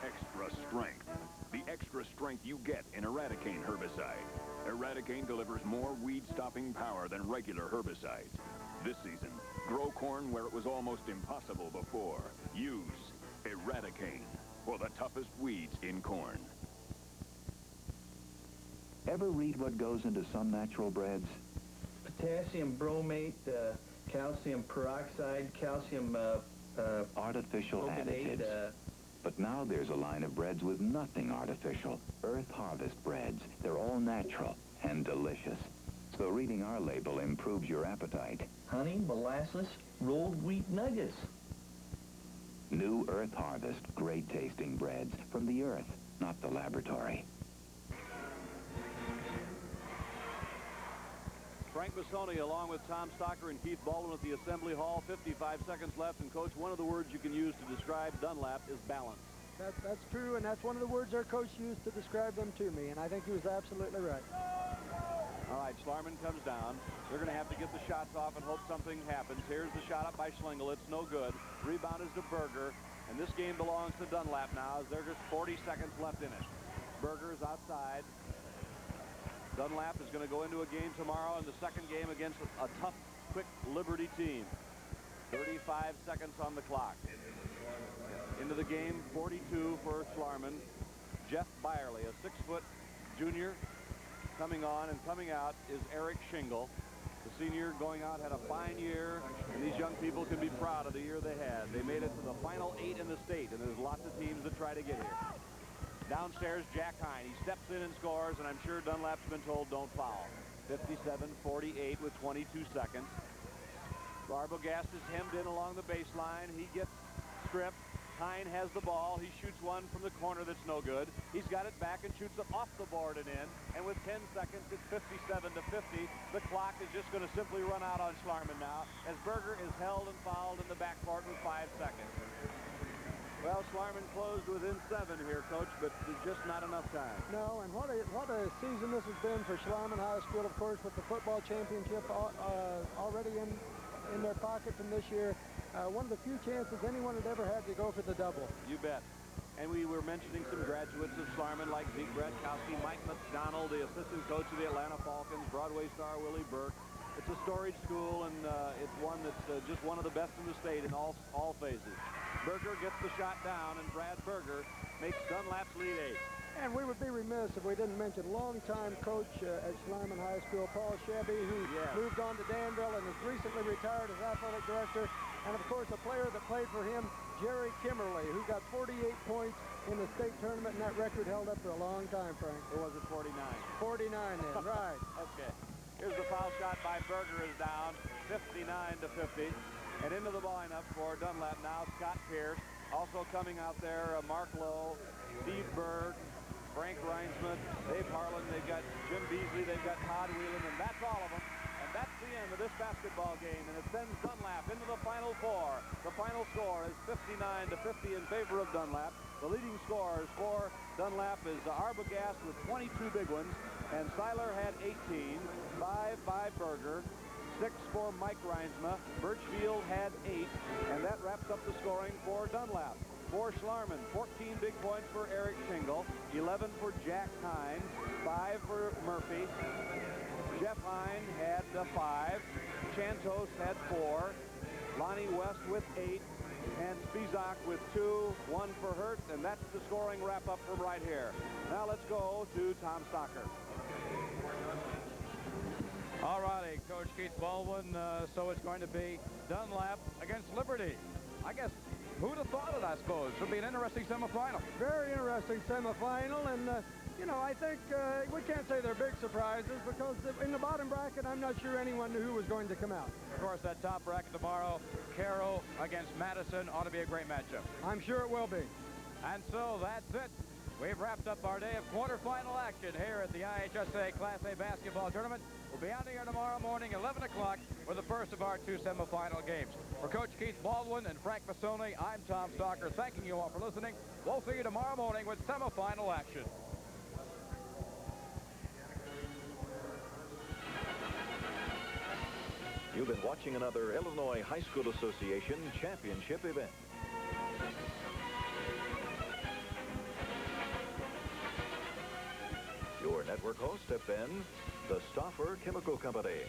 Speaker 4: extra strength. The extra strength you get in Eradicane herbicide. Eradicane delivers more weed-stopping power than regular herbicides. This season, grow corn where it was almost impossible before. Use Eradicane for the toughest weeds in corn.
Speaker 3: Ever read what goes into some natural breads?
Speaker 7: Potassium bromate, calcium peroxide, calcium
Speaker 3: artificial
Speaker 7: oxalate,
Speaker 3: additives. But now there's a line of breads with nothing artificial. Earth Harvest breads. They're all natural and delicious. So reading our label improves your appetite.
Speaker 7: honey, molasses, rolled wheat nuggets.
Speaker 3: New Earth Harvest, great tasting breads from the earth, not the laboratory.
Speaker 1: Frank Bissoni along with Tom Stocker and Keith Baldwin at the Assembly Hall. 55 seconds left, and Coach, one of the words you can use to describe Dunlap is balance.
Speaker 6: That's true, and that's one of the words our coach used to describe them to me, and I think he was absolutely right.
Speaker 1: All right, Schlarman comes down. They're going to have to get the shots off and hope something happens. Here's the shot up by Schlingle. It's no good. Rebound is to Berger, and this game belongs to Dunlap now as there's just 40 seconds left in it. Berger is outside. Dunlap is going to go into a game tomorrow in the second game against a tough, quick Liberty team. 35 seconds on the clock. Into the game, 42 for Schlarman. Jeff Byerly, a 6-foot junior. Coming on and coming out is Eric Shingle. The senior going out had a fine year, and these young people can be proud of the year they had. They made it to the final 8 in the state, and there's lots of teams that try to get here. Downstairs, Jack Hine. He steps in and scores, and I'm sure Dunlap's been told don't foul. 57-48 with 22 seconds. Arbogast is hemmed in along the baseline. He gets stripped. Hine has the ball. He shoots one from the corner that's no good. He's got it back and shoots it off the board and in. And with 10 seconds, it's 57-50. The clock is just going to simply run out on Schlarman now as Berger is held and fouled in the backcourt with 5 seconds. Well, Schlarman closed within 7 here, Coach, but there's just not enough time.
Speaker 6: No, and what a season this has been for Schlarman High School, of course, with the football championship already in their pocket from this year. One of the few chances anyone had ever had to go for the double.
Speaker 1: You bet. And we were mentioning some graduates of Schlarman like Zeke Bratkowski, Mike McDonald, the assistant coach of the Atlanta Falcons, Broadway star Willie Burke. It's a storied school, and it's one that's just one of the best in the state in all phases. Berger gets the shot down, and Brad Berger makes Dunlap's lead 8.
Speaker 6: And we would be remiss if we didn't mention longtime coach at Schlarman High School, Paul Shabby, who moved on to Danville and has recently retired as athletic director. And, of course, a player that played for him, Jerry Kimmerly, who got 48 points in the state tournament, and that record held up for a long time, Frank.
Speaker 1: Or was it 49?
Speaker 6: 49 then, right.
Speaker 1: Okay. Here's the foul shot by Berger is down, 59-50. And into the lineup for Dunlap now, Scott Pierce. Also coming out there, Mark Lowe, Steve Berg, Frank Reinsman, Dave Harlan. They've got Jim Beasley. They've got Todd Whelan, and that's all of them. And that's the end of this basketball game, and it sends Dunlap into the Final Four. The final score is 59-50 in favor of Dunlap. The leading scorers for Dunlap is Arbogast with 22 big ones, and Seiler had 18, 5 by Berger, 6 for Mike Reinsma. Birchfield had 8, and that wraps up the scoring for Dunlap. For Schlarman, 14 big points for Eric Shingle, 11 for Jack Hine, 5 for Murphy. Jeff Hine had 5. Chantos had 4. Lonnie West with 8. And Spizak with 2. 1 for Hurt, and that's the scoring wrap-up from right here. Now let's go to Tom Stocker.
Speaker 5: All righty, Coach Keith Baldwin. So it's going to be Dunlap against Liberty. I guess, who'd have thought it, I suppose? It'll be an interesting semifinal.
Speaker 6: Very interesting semifinal, and, you know, I think we can't say they're big surprises because in the bottom bracket, I'm not sure anyone knew who was going to come out.
Speaker 5: Of course, that top bracket tomorrow, Carroll against Madison, ought to be a great matchup.
Speaker 6: I'm sure it will be.
Speaker 5: And so that's it. We've wrapped up our day of quarterfinal action here at the IHSA Class A basketball tournament. We'll be out here tomorrow morning, 11 o'clock, for the first of our 2 semifinal games. For Coach Keith Baldwin and Frank Massoni, I'm Tom Stocker, thanking you all for listening. We'll see you tomorrow morning with semifinal action.
Speaker 8: You've been watching another Illinois High School Association championship event. Your network hosts have been the Stauffer Chemical Company,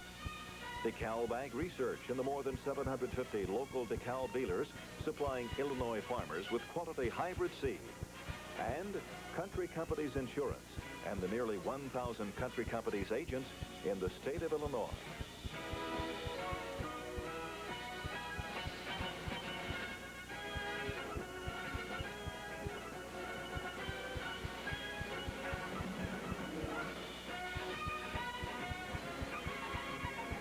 Speaker 8: DeKalb Ag Research, and the more than 750 local DeKalb dealers supplying Illinois farmers with quality hybrid seed, and Country Companies Insurance, and the nearly 1,000 Country Companies agents in the state of Illinois.